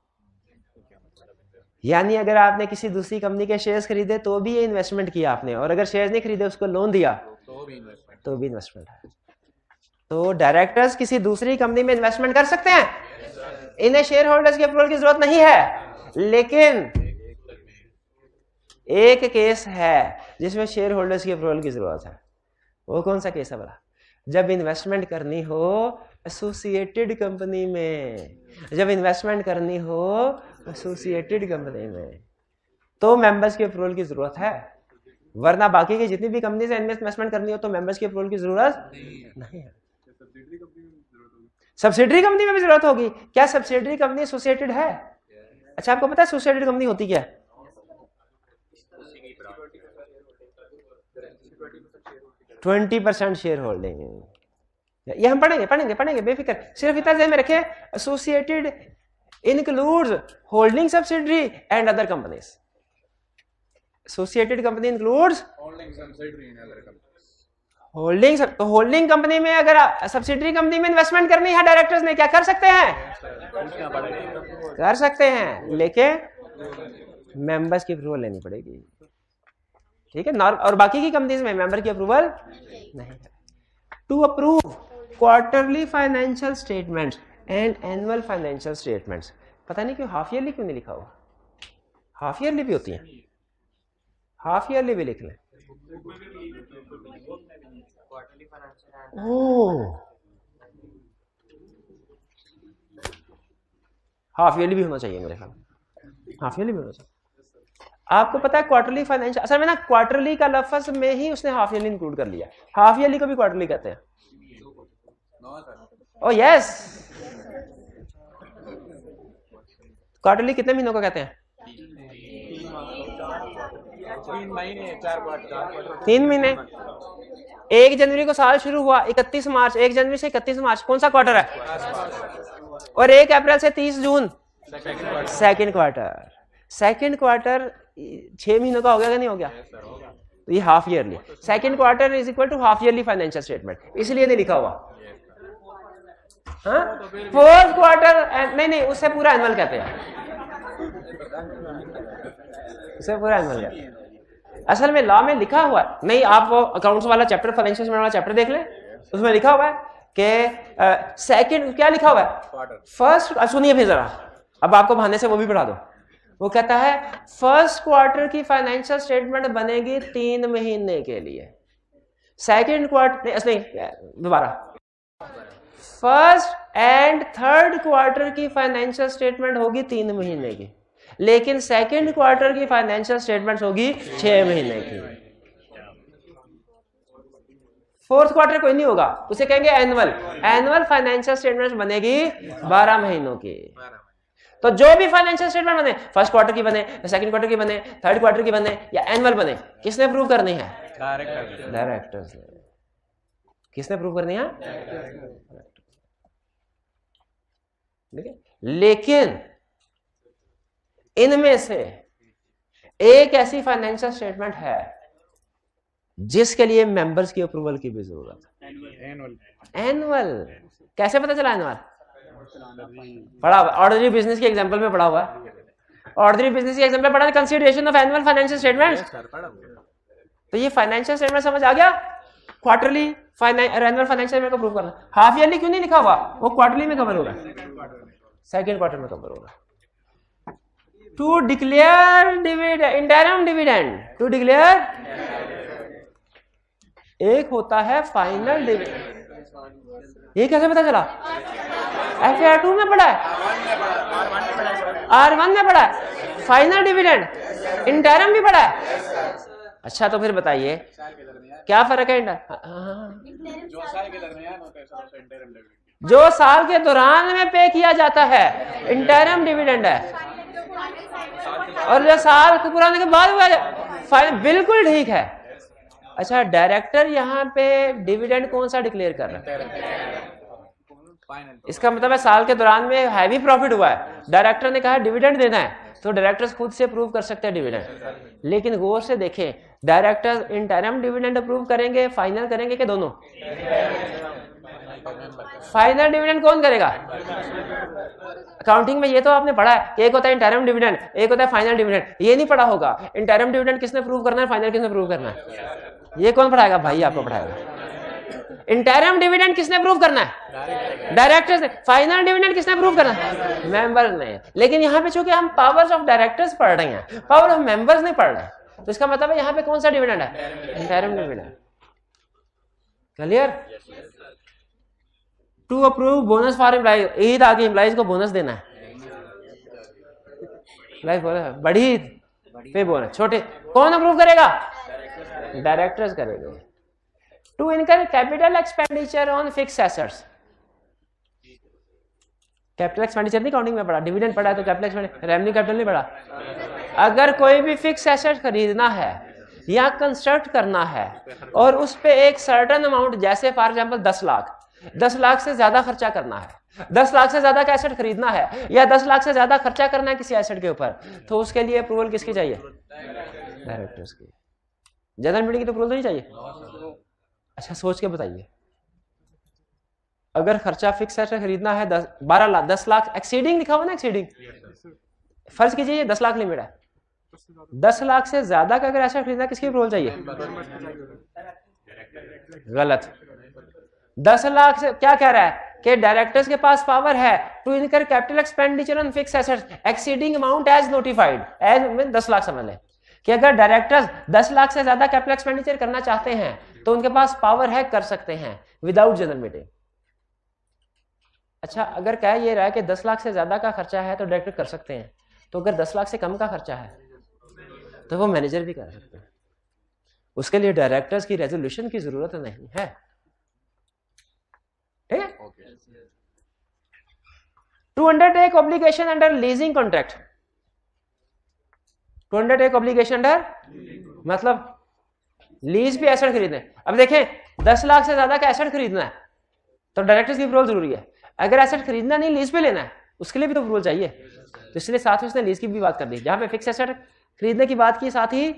यानी अगर आपने किसी दूसरी कंपनी के शेयर्स खरीदे तो भी ये इन्वेस्टमेंट किया आपने, और अगर शेयर्स नहीं खरीदे उसको लोन दिया तो भी इन्वेस्टमेंट है। तो डायरेक्टर्स किसी दूसरी कंपनी में इन्वेस्टमेंट कर सकते हैं, इन्हें शेयर होल्डर्स की अप्रूवल की जरूरत नहीं है। लेकिन एक केस है जिसमें शेयर होल्डर्स की अप्रूवल की जरूरत है। वो कौन सा केस है भला? जब इन्वेस्टमेंट करनी हो एसोसिएटेड कंपनी में, जब इन्वेस्टमेंट करनी हो एसोसिएटेड कंपनी में, तो मेंबर्स की अप्रूवल की जरूरत है। वरना बाकी की जितनी भी कंपनी से इन्वेस्टमेंट करनी हो तो मेंबर्स की अप्रूवल की जरूरत नहीं है। सब्सिडरी कंपनी में भी जरूरत होगी। क्या सब्सिडरी कंपनी एसोसिएटेड है? अच्छा, आपको पता है एसोसिएटेड कंपनी होती क्या है? 20% शेयर होल्डिंग। ये हम पढ़ेंगे बेफिक्र, सिर्फ इतना ध्यान में रखें, associated includes holding subsidiary and other companies. Associated company includes holding. तो होल्डिंग कंपनी में अगर सब्सिडरी कंपनी में इन्वेस्टमेंट करनी है डायरेक्टर्स ने, क्या कर सकते हैं? कर सकते हैं, लेकिन मेंबर्स की अप्रूवल लेनी पड़ेगी। ठीक है, और बाकी की कंपनीज में मेंबर की अप्रूवल नहीं है। To approve quarterly financial statements and annual financial statements, पता नहीं क्यों हाफ ईयरली क्यों नहीं लिखा हुआ, हाफ ईयरली भी होती है, हाफ ईयरली भी लिख लें। ओह, हाफ ईयरली भी होना चाहिए मेरे ख्याल, हाफ ईयरली भी होना चाहिए। आपको पता है क्वार्टरली फाइनेंशियल, असल में ना क्वार्टरली का लफ्ज में ही उसने हाफ ईयरली इंक्लूड कर लिया, हाफ ईयरली को भी क्वार्टरली कहते हैं। ओह यस, क्वार्टरली कितने महीनों को कहते हैं? 3 महीने 4 क्वार्टर। 3 महीने। 1 जनवरी को साल शुरू हुआ, 31 मार्च, 1 जनवरी से 31 मार्च कौन सा क्वार्टर है? और 1 अप्रैल से 30 जून सेकंड क्वार्टर। सेकंड क्वार्टर 6 महीनों का हो गया कि नहीं हो गया? तो ये half yearly, second quarter is equal to half yearly financial statement, इसलिए नहीं लिखा हुआ। हाँ, फोर्थ क्वार्टर नहीं, उससे पूरा एनुअल कहते हैं, उसे पूरा एनुअल कहते हैं। असल में लॉ में लिखा हुआ है, नहीं आप वो अकाउंट्स वाला चैप्टर, फाइनेंशियल वाला चैप्टर देख लें, उसमें लिखा हुआ है कि सेकंड क्या लिखा हुआ है? फर्स्ट, सुनिए फिर जरा, अब आपको बहाने से वो भी पढ़ा दो। वो कहता है फर्स्ट क्वार्टर की फाइनेंशियल स्टेटमेंट बनेगी 3 महीने के लिए, सेकंड क्वार्टर नहीं, दोबारा, फर्स्ट एंड थर्ड क्वार्टर की फाइनेंशियल स्टेटमेंट होगी 3 महीने की, लेकिन सेकंड क्वार्टर की फाइनेंशियल स्टेटमेंट होगी 6 महीने की। फोर्थ क्वार्टर कोई नहीं होगा, उसे कहेंगे एनुअल, एनुअल फाइनेंशियल स्टेटमेंट बनेगी 12 महीनों की। तो जो भी फाइनेंशियल स्टेटमेंट बने, फर्स्ट क्वार्टर की बने, सेकंड क्वार्टर की बने, थर्ड क्वार्टर की बने या एनुअल बने, किसने अप्रूव करनी है? डायरेक्टर्स ने। किसने अप्रूव करनी है? ठीक है, लेकिन इनमें से एक ऐसी फाइनेंशियल स्टेटमेंट है जिसके लिए मेंबर्स की अप्रूवल की भी जरूरत है। एनुअल कैसे पता चला? एनुअल पढ़ा हुआ, ऑर्डिनरी बिजनेस के एग्जांपल में पढ़ा हुआ है, ऑर्डिनरी बिजनेस के एग्जांपल पढ़ा, consideration of annual financial statement. तो ये फाइनेंशियल स्टेटमेंट समझ आ गया, क्वार्टरली एनुअल फाइनेंशियल स्टेटमेंट को अप्रूव करना। हाफ ईयरली क्यों नहीं लिखा हुआ? वो क्वार्टरली में कवर होगा, सेकंड क्वार्टर में कवर होगा। To declare dividend, interim dividend, to declare, एक होता है फाइनल डिविडेंड। ये कैसे पता चला? FAR 2 में पढ़ा है, R1 में पढ़ा है, फाइनल डिविडेंड, इंटरिम भी पढ़ा है। अच्छा तो फिर बताइए क्या फर्क है? जो साल के दौरान में पे किया जाता है इंटरिम डिविडेंड है, और जो साल के पुराने के बाद हुआ, बिल्कुल ठीक है। अच्छा, डायरेक्टर यहाँ पे डिविडेंड कौन सा डिक्लेयर कर रहा है? इसका मतलब है साल के दौरान में हैवी प्रॉफिट हुआ है, डायरेक्टर ने कहा डिविडेंड देना है, तो डायरेक्टर्स खुद से अप्रूव कर सकते हैं डिविडेंड। लेकिन गौर से देखें, डायरेक्टर्स इंटरिम डिविडेंड अप्रूव करेंगे, फाइनल करेंगे कि दोनों? फाइनल डिविडेंड कौन करेगा? अकाउंटिंग में ये तो आपने पढ़ा है, एक होता है इंटरिम डिविडेंड, एक होता है फाइनल डिविडेंड। ये नहीं पढ़ा होगा इंटरिम डिविडेंड किसने अप्रूव करना है, फाइनल किसने अप्रूव करना है। ये कौन पढ़ाएगा? भाई आपको पढ़ाएगा। इंटरिम डिविडेंड किसने अप्रूव करना है? डायरेक्टर्स ने। फाइनल डिविडेंड किसने अप्रूव करना है? मेंबर ने। लेकिन यहाँ पे चूंकि हम पावर्स ऑफ डायरेक्टर्स पढ़ रहे हैं, पावर ऑफ मेंबर्स नहीं पढ़ रहे, तो इसका मतलब है यहाँ पे कौन सा डिविडेंड है? Interim dividend. Clear? To approve bonus for employees, ईद आगे एम्प्लॉइज को बोनस देना है, बड़ी ईद पे बोनस, छोटे कौन अप्रूव करेगा? डायरेक्टर्स करेंगे। To incur capital expenditure on fix assets, capital expenditure नहीं काउंटिंग में पड़ा, डिविडेंड पड़ा है तो कैपिटल एक्सपेंडिचर, रेवेन्यू कैपिटल नहीं पड़ा। अगर कोई भी फिक्स एसेट खरीदना है या कंस्ट्रक्ट करना है और उस पे एक सर्टेन अमाउंट, जैसे फॉर एग्जांपल 10 लाख से ज्यादा खर्चा करना है, 10 लाख से ज्यादा का एसेट खरीदना है या 10 लाख से ज्यादा खर्चा करना है किसी एसेट के ऊपर, तो उसके लिए अप्रूवल किसकी चाहिए? डायरेक्टर्स की। जनरल मीटिंग की तो अप्रूवल नहीं चाहिए। अच्छा सोच के बताइए, अगर खर्चा फिक्स एसेट खरीदना है 10 लाख, एक्सीडिंग लिखा हुआ ना, एक्सीडिंग, फर्ज कीजिए 10 लाख लिमिट है, 10 लाख से ज्यादा का अगर एसेट खरीदना किसकी अप्रूवल चाहिए? गलत। 10 लाख से क्या कह रहा है कि डायरेक्टर्स के पास पावर है to incur capital expenditure on fix assets exceeding amount as notified. As में 10 लाख समझ लें कि अगर डायरेक्टर्स 10 लाख से ज्यादा कैपिटल एक्सपेंडिचर करना चाहते हैं तो उनके पास पावर है, कर सकते हैं विदाउट जनरल मीटिंग। अच्छा, अगर कह ये रहा है कि 10 लाख से ज्यादा का खर्चा है तो डायरेक्टर कर सकते हैं, तो अगर 10 लाख से कम का खर्चा है तो वो मैनेजर भी कर सकते हैं। उसके लिए डायरेक्टर्स की रेजोल्यूशन की जरूरत नहीं है। ठीक है? To undertake obligation under leasing contract. To undertake obligation under मतलब लीज पे एसेट खरीदना है। अब देखें 10 लाख से ज्यादा का एसेट खरीदना है तो डायरेक्टर्स की अप्रूवल जरूरी है। अगर एसेट खरीदना नहीं, लीज पे लेना है, उसके लिए भी तो अप्रूवल चाहिए। तो इसलिए साथ में उसने लीज की भी बात कर दी। जहां पे फिक्स एसेट खरीदने की बात की, साथ ही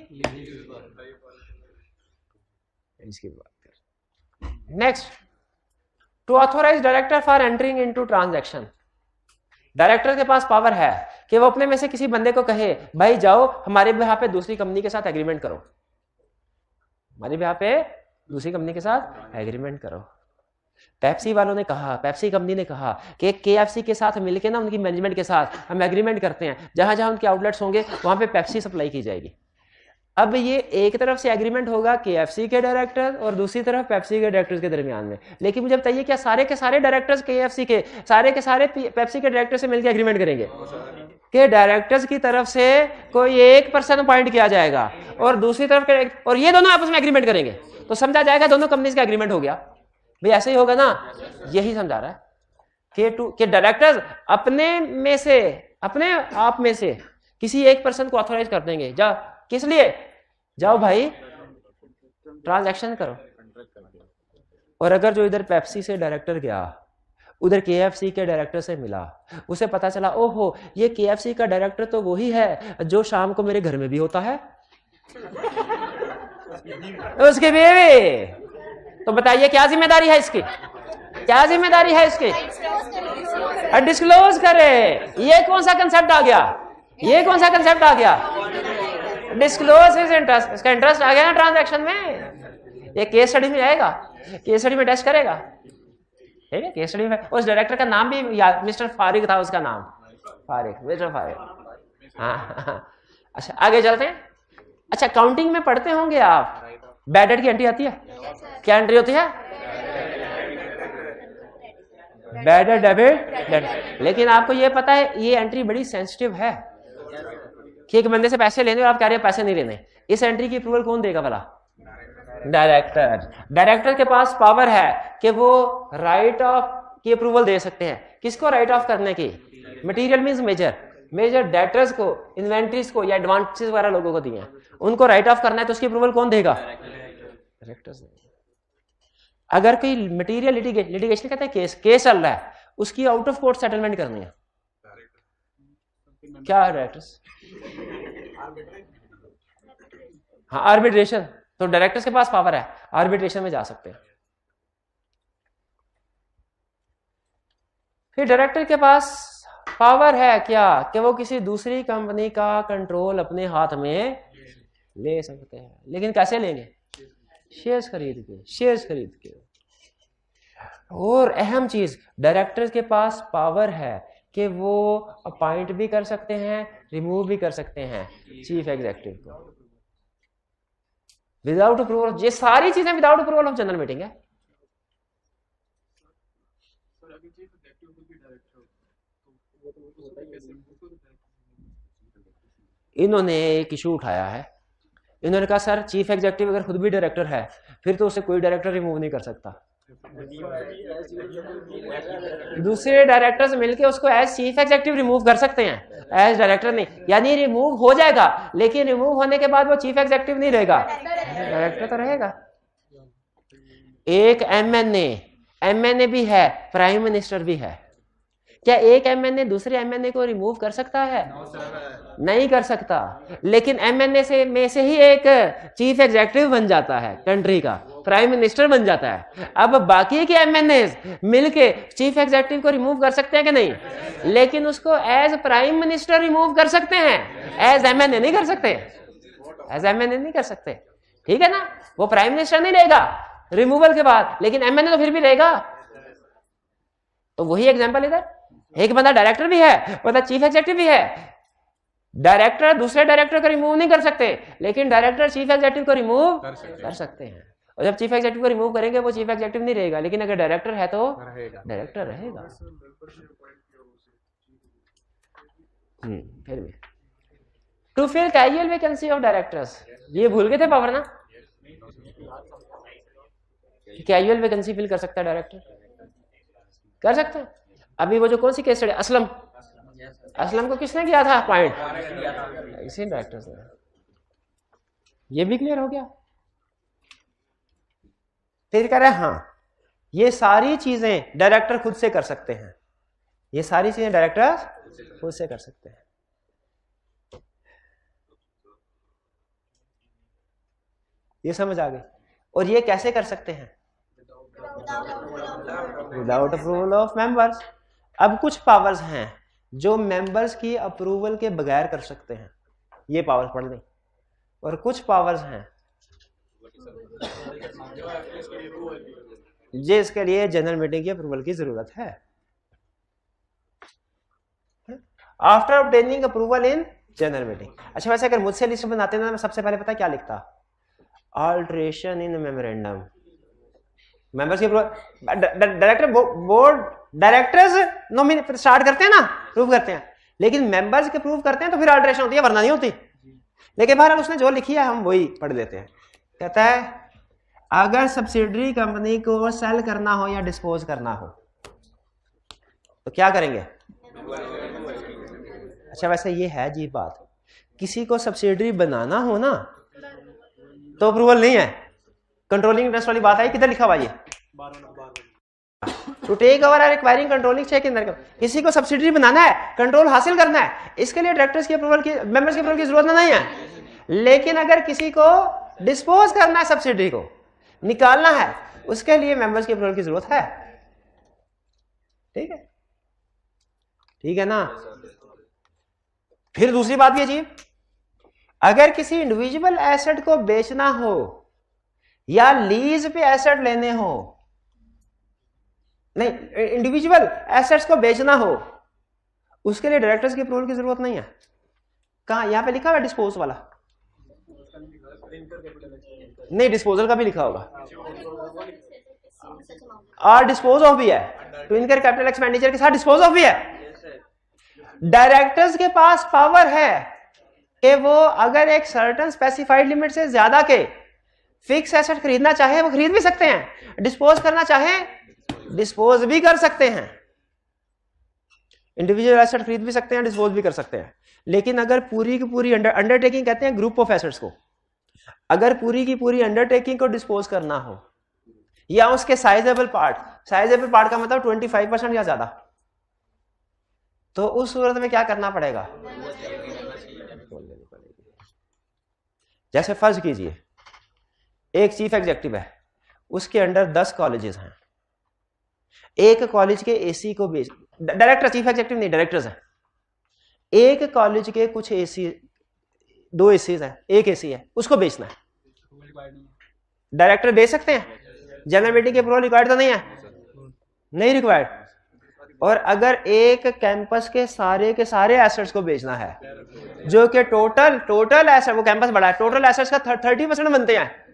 इसकी बात कर। Next, to authorise director for entering into transaction. Director के पास पावर है कि वो अपने में से किसी बंदे को कहे भाई जाओ हमारे यहाँ पे दूसरी कंपनी के साथ एग्रीमेंट करो, हमारे यहाँ पे दूसरी कंपनी के साथ एग्रीमेंट करो। पेप्सी वालों ने कहा, पेप्सी कंपनी ने कहा कि केएफसी के साथ मिलके ना उनकी मैनेजमेंट के साथ हम एग्रीमेंट करते हैं, जहां जहां उनके आउटलेट्स होंगे वहां पे पेप्सी सप्लाई की जाएगी। अब ये एक तरफ से एग्रीमेंट होगा केएफसी के डायरेक्टर और दूसरी तरफ पेप्सी के डायरेक्टर्स के दरमियान में। लेकिन मुझे बताइए क्या सारे के सारे डायरेक्टर्स केएफसी के सारे पेप्सी के डायरेक्टर से मिलकर एग्रीमेंट करेंगे? कि डायरेक्टर्स की तरफ से कोई एक पर्सन अपॉइंट किया जाएगा और दूसरी तरफ के, और ये दोनों आपस में एग्रीमेंट करेंगे, तो समझा जाएगा दोनों कंपनीज का एग्रीमेंट हो गया। भाई ऐसे ही होगा ना, यही समझा रहा है कि डायरेक्टर्स अपने में से, अपने आप में से किसी एक पर्सन को ऑथोराइज कर देंगे। जा किस लिए? जाओ भाई ट्रांजैक्शन करो। और अगर जो इधर पेप्सी से डायरेक्टर गया उधर केएफसी के डायरेक्टर से मिला, उसे पता चला ओहो ये केएफसी का डायरेक्टर तो वही है जो शाम को मेरे घर में भी होता है, उसके बेबे, तो बताइए क्या जिम्मेदारी है इसकी? क्या जिम्मेदारी है इसकी? डिस्क्लोज करे। ये कौन सा कंसेप्ट आ गया? ये कौन सा कंसेप्ट आ गया? Disclose his interest. इसका इंटरेस्ट आ गया ना ट्रांजैक्शन में। ये केस स्टडी में आएगा, केस स्टडी में टेस्ट करेगा। ठीक है, केस स्टडी में उस डायरेक्टर का नाम भी मिस्टर फारिक था, उसका नाम फारिक, मिस्टर फारिक। हाँ, अच्छा आगे चलते हैं। अच्छा, काउंटिंग में पढ़ते होंगे आप, बैड डेट की एंट्री आती है। क्या एंट्री होती है? Bad debt, debit. लेकिन आपको ये पता है ये एंट्री बड़ी सेंसिटिव है कि एक बंदे से पैसे लेने और आप कह रहे हो पैसे नहीं लेने। इस एंट्री की अप्रूवल कौन देगा भला? डायरेक्टर। डायरेक्टर के पास पावर है कि वो राइट ऑफ की अप्रूवल दे सकते हैं। किसको राइट ऑफ करने की? मटेरियल मींस मेजर डेटर्स को, इन्वेंट्रीज को या एडवांसेस वगैरह लोगों को दिए हैं, उनको राइट ऑफ करना है तो उसकी अप्रूवल कौन देगा? डायरेक्टर्स। अगर कोई मटेरियल लिटिगेशन कहते हैं केस चल रहा है, उसकी आउट ऑफ कोर्ट सेटलमेंट करनी है, क्या है? डायरेक्टर्स। हाँ, आर्बिट्रेशन। तो डायरेक्टर्स के पास पावर है, आर्बिट्रेशन में जा सकते हैं। फिर डायरेक्टर के पास पावर है क्या कि वो किसी दूसरी कंपनी का कंट्रोल अपने हाथ में ले सकते हैं। लेकिन कैसे लेंगे? शेयर्स खरीद के। और अहम चीज, डायरेक्टर्स के पास पावर है कि वो अपॉइंट भी कर सकते हैं, रिमूव भी कर सकते हैं चीफ एग्जीक्यूटिव को विदाउट अप्रूवल। ये सारी चीजें without approval of general meeting है। इन्होंने एक इशू उठाया है, इन्होंने कहा सर चीफ एग्जीक्यूटिव अगर खुद भी डायरेक्टर है फिर तो उसे कोई डायरेक्टर रिमूव नहीं कर सकता, दूसरे डायरेक्टर्स मिलके उसको एज चीफ एग्जीक्यूटिव रिमूव कर सकते हैं, एज डायरेक्टर नहीं। यानी रिमूव हो जाएगा लेकिन रिमूव होने के बाद वो चीफ एग्जीक्यूटिव नहीं रहेगा, डायरेक्टर तो रहेगा। एक एमएनए भी है, प्राइम मिनिस्टर भी है। क्या एक एमएनए दूसरे एमएनए को रिमूव कर सकता है? नहीं कर सकता। लेकिन एमएनए में से ही एक चीफ एग्जीक्यूटिव बन जाता है कंट्री का, प्राइम मिनिस्टर बन जाता है। अब बाकी के एमएनए मिलके चीफ एग्जीक्यूटिव को रिमूव कर सकते हैं कि नहीं, लेकिन उसको एज प्राइम मिनिस्टर रिमूव कर सकते हैं, एज एमएनए नहीं कर सकते, एज एमएनए नहीं कर सकते, ठीक है ना। वो प्राइम मिनिस्टर नहीं रहेगा रिमूवल के बाद, लेकिन एमएनए तो फिर भी रहेगा। तो वही एग्जांपल इधर, एक बंदा डायरेक्टर भी है, बंदा चीफ एग्जीक्यूटिव भी है। डायरेक्टर दूसरे डायरेक्टर को रिमूव नहीं कर सकते, लेकिन डायरेक्टर चीफ एग्जीक्यूटिव को रिमूव कर सकते हैं। और जब चीफ एग्जीक्यूटिव को रिमूव करेंगे वो चीफ एग्जीक्यूटिव नहीं रहेगा, लेकिन अगर डायरेक्टर है तो डायरेक्टर रहेगा। फिर भी to fill casual vacancy of directors, ये भूल गए थे पावर ना, कैजुअल वैकेंसी फिल कर सकता है डायरेक्टर, कर सकते हैं। अभी वो जो कौन सी केस स्टडी, असलम को किसने किया था पॉइंट, इसी डायरेक्टर्स ने। ये भी क्लियर हो गया। फिर कह रहे हैं हाँ ये सारी चीजें डायरेक्टर खुद से कर सकते हैं, ये सारी चीजें डायरेक्टर खुद से कर सकते हैं। ये समझ आ गई। और ये कैसे कर सकते हैं, विदाउट अप्रूवल ऑफ मेंबर्स। अब कुछ पावर्स हैं जो मेंबर्स की अप्रूवल के बगैर कर सकते हैं, ये पावर्स पढ़ लें। और कुछ पावर्स हैं जिसके लिए जनरल मीटिंग की अप्रूवल की जरूरत है। After obtaining approval in general meeting. अच्छा वैसे अगर मुझसे लिस्ट बनाते ना, मैं सबसे पहले पता क्या लिखता, ऑल्ट्रेशन इन मेमोरेंडम, मेंबर्स के director board directors nominate start करते हैं ना, प्रूव करते हैं, लेकिन मेंबर्स के प्रूव करते हैं तो फिर अल्टरेशन होती है, वरना नहीं होती। लेकिन बहरहाल उसने जो लिखी है हम वही पढ़ देते हैं। कहता है अगर सब्सिडरी कंपनी को सेल करना हो या डिस्पोज करना हो तो क्या करेंगे। अच्छा वैसे ये है जी बात, किसी को सब्सिडरी बनाना हो ना तो अप्रूवल नहीं है, कंट्रोलिंग इंटरेस्ट वाली बात है, किधर लिखा हुआ ये, टू टेक ओवर और एक्वायरिंग कंट्रोलिंग चेक इन। किसी को सब्सिडरी बनाना है, कंट्रोल हासिल करना है, इसके लिए डायरेक्टर्स की अप्रूवल की, मेंबर्स की अप्रूवल की जरूरत नहीं है। लेकिन अगर किसी को डिस्पोज करना है, सब्सिडरी को निकालना है, उसके लिए मेंबर्स की अप्रूवल की जरूरत है। ठीक है, ठीक है ना। फिर दूसरी बात भी अजीब, अगर किसी इंडिविजुअल एसेट को बेचना हो या लीज पे एसेट लेने हो, नहीं इंडिविजुअल एसेट्स को बेचना हो, उसके लिए डायरेक्टर्स की अप्रूवल की जरूरत नहीं है। कहां, यहां पे लिखा हुआ डिस्पोज वाला नहीं, डिस्पोजल का भी लिखा होगा, और डिस्पोज ऑफ भी है, टू इनकर कैपिटल एक्सपेंडिचर के साथ डिस्पोज ऑफ भी है। डायरेक्टर्स के पास पावर है कि वो अगर एक सर्टेन स्पेसिफाइड लिमिट से ज्यादा के फिक्स एसेट खरीदना चाहे वो खरीद भी सकते हैं, डिस्पोज करना चाहे डिस्पोज भी कर सकते हैं। इंडिविजुअल एसेट खरीद भी सकते हैं, डिस्पोज भी कर सकते हैं। लेकिन अगर पूरी की पूरी अंडरटेकिंग कहते हैं ग्रुप ऑफ एसेट्स को, अगर पूरी की पूरी अंडरटेकिंग को डिस्पोज करना हो या उसके साइजेबल पार्ट का मतलब 25% या ज्यादा, तो उस सूरत में क्या करना पड़ेगा, जैसे फर्ज कीजिए एक चीफ एग्जीक्यूटिव है, उसके अंडर 10 कॉलेजेस हैं, एक कॉलेज के एसी को बेच, डायरेक्टर चीफ एग्जीक्यूटिव नहीं, डायरेक्टर्स हैं, एक कॉलेज के कुछ एसी, 2 एसीज हैं, एक एसी है, उसको बेचना है। डायरेक्टर बेच सकते हैं, जनरल मीटिंग के अप्रूवल रिक्वायर्ड तो नहीं है, नहीं रिक्वायर्ड। और अगर एक कैंपस के सारे एसेट्स को बेचना है, जो कि टोटल एसेट, वो कैंपस बड़ा है, टोटल एसेट्स का 30% बनते हैं,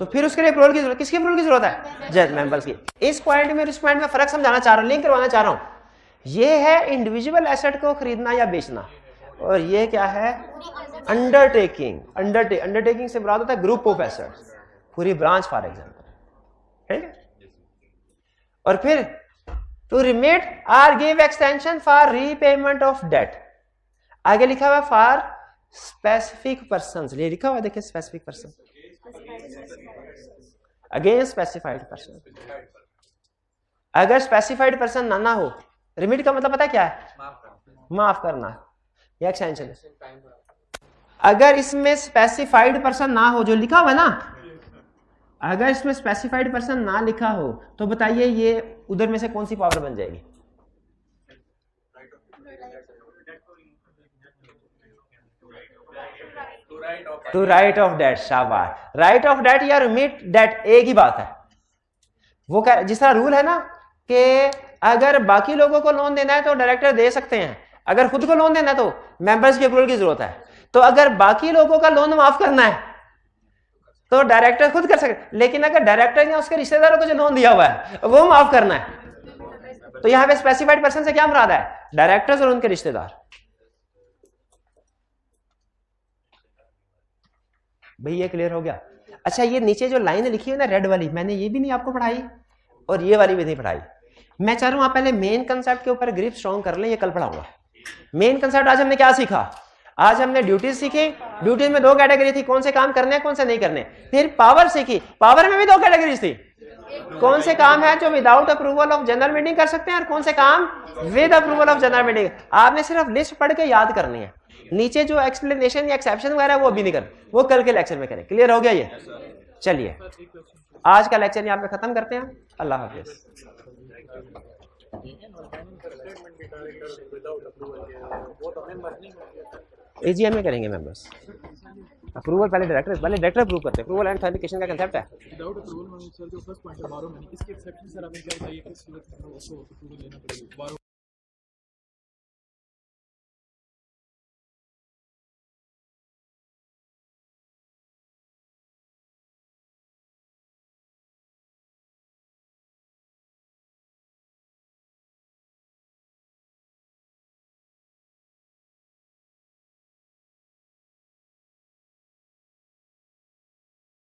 तो फिर उसके लिए अप्रूवल की जरूरत, किसकी अप्रूवल की जरूरत है, जनरल मेंबर्स की। इस पॉइंट में इस पॉइंट में फर्क समझाना चाह रहा हूं, लिंक करवाना चाह रहा हूं। ये है इंडिविजुअल एसेट को खरीदना या बेचना, और ये क्या है, अंडरटेकिंग। अंडरटेकिंग से मुराद होता है ग्रुप ऑफ एसेट्स, पूरी ब्रांच फॉर एग्जांपल, ठीक है। और फिर टू रिमिट और give extension for repayment of debt, आगे लिखा हुआ फॉर स्पेसिफिक पर्सन, ये लिखा हुआ देखिए specific person, against specified person. अगर स्पेसिफाइड पर्सन ना हो, रिमिट का मतलब पता क्या है, माफ करना या एक्सटेंशन। अगर इसमें स्पेसिफाइड पर्सन ना हो, जो लिखा हुआ है ना, अगर इसमें स्पेसिफाइड पर्सन ना लिखा हो तो बताइए ये उधर में से कौन सी पावर बन जाएगी? टू राइट ऑफ डेट, शाबाश, राइट ऑफ डेट या रिमिट डेट एक ही बात है। वो क्या, जिस तरह रूल है ना कि अगर बाकी लोगों को लोन देना है तो डायरेक्टर दे सकते हैं, अगर खुद को लोन देना है तो मेंबर्स की अप्रूवल की जरूरत है। तो अगर बाकी लोगों का लोन माफ करना है तो डायरेक्टर खुद कर सकते, लेकिन अगर डायरेक्टर या उसके रिश्तेदारों को जो लोन दिया हुआ है वो माफ करना है, तो यहां पे स्पेसिफाइड पर्सन से क्या मुराद है? डायरेक्टर्स और उनके रिश्तेदार। भाई ये क्लियर हो गया? अच्छा, ये नीचे जो लाइन लिखी है ना रेड वाली, मैंने ये भी नहीं आपको पढ़ाई और ये वाली भी नहीं पढ़ाई। मैं चाह रहा हूं आप पहले मेन कंसेप्ट के ऊपर ग्रिप स्ट्रॉन्ग कर लें, ये कल पढ़ाऊंगा। मेन कंसेप्ट आज हमने क्या सीखा? आज हमने ड्यूटीज सीखी। ड्यूटीज में दो कैटेगरी थी, कौन से काम करने हैं कौन से नहीं करने। फिर पावर सीखी, पावर में भी दो कैटेगरीज थी, कौन से काम है जो without approval of general meeting कर सकते हैं और कौन से काम with approval of general meeting. आपने सिर्फ लिस्ट पढ़ के याद करनी है, नीचे जो एक्सप्लेनेशन या एक्सेप्शन वगैरह वो अभी नहीं कर, वो कल के लेक्चर में करें। क्लियर हो गया ये? चलिए आज का लेक्चर यहाँ पे खत्म करते हैं। अल्लाह हाफिज। एजीएम में करेंगे मेंबर्स अप्रूवल, पहले डायरेक्टर अप्रूव करते हैं। अप्रूवल एंड ऑथेंटिकेशन का कंसेप्ट है। विदाउट अप्रूवल सर जो फर्स्ट पॉइंट है बारो मनी, इसके एक्सेप्शन सर आपने क्या बताइए किस सूरत में उसको अप्रूवल लेना पड़ेगा?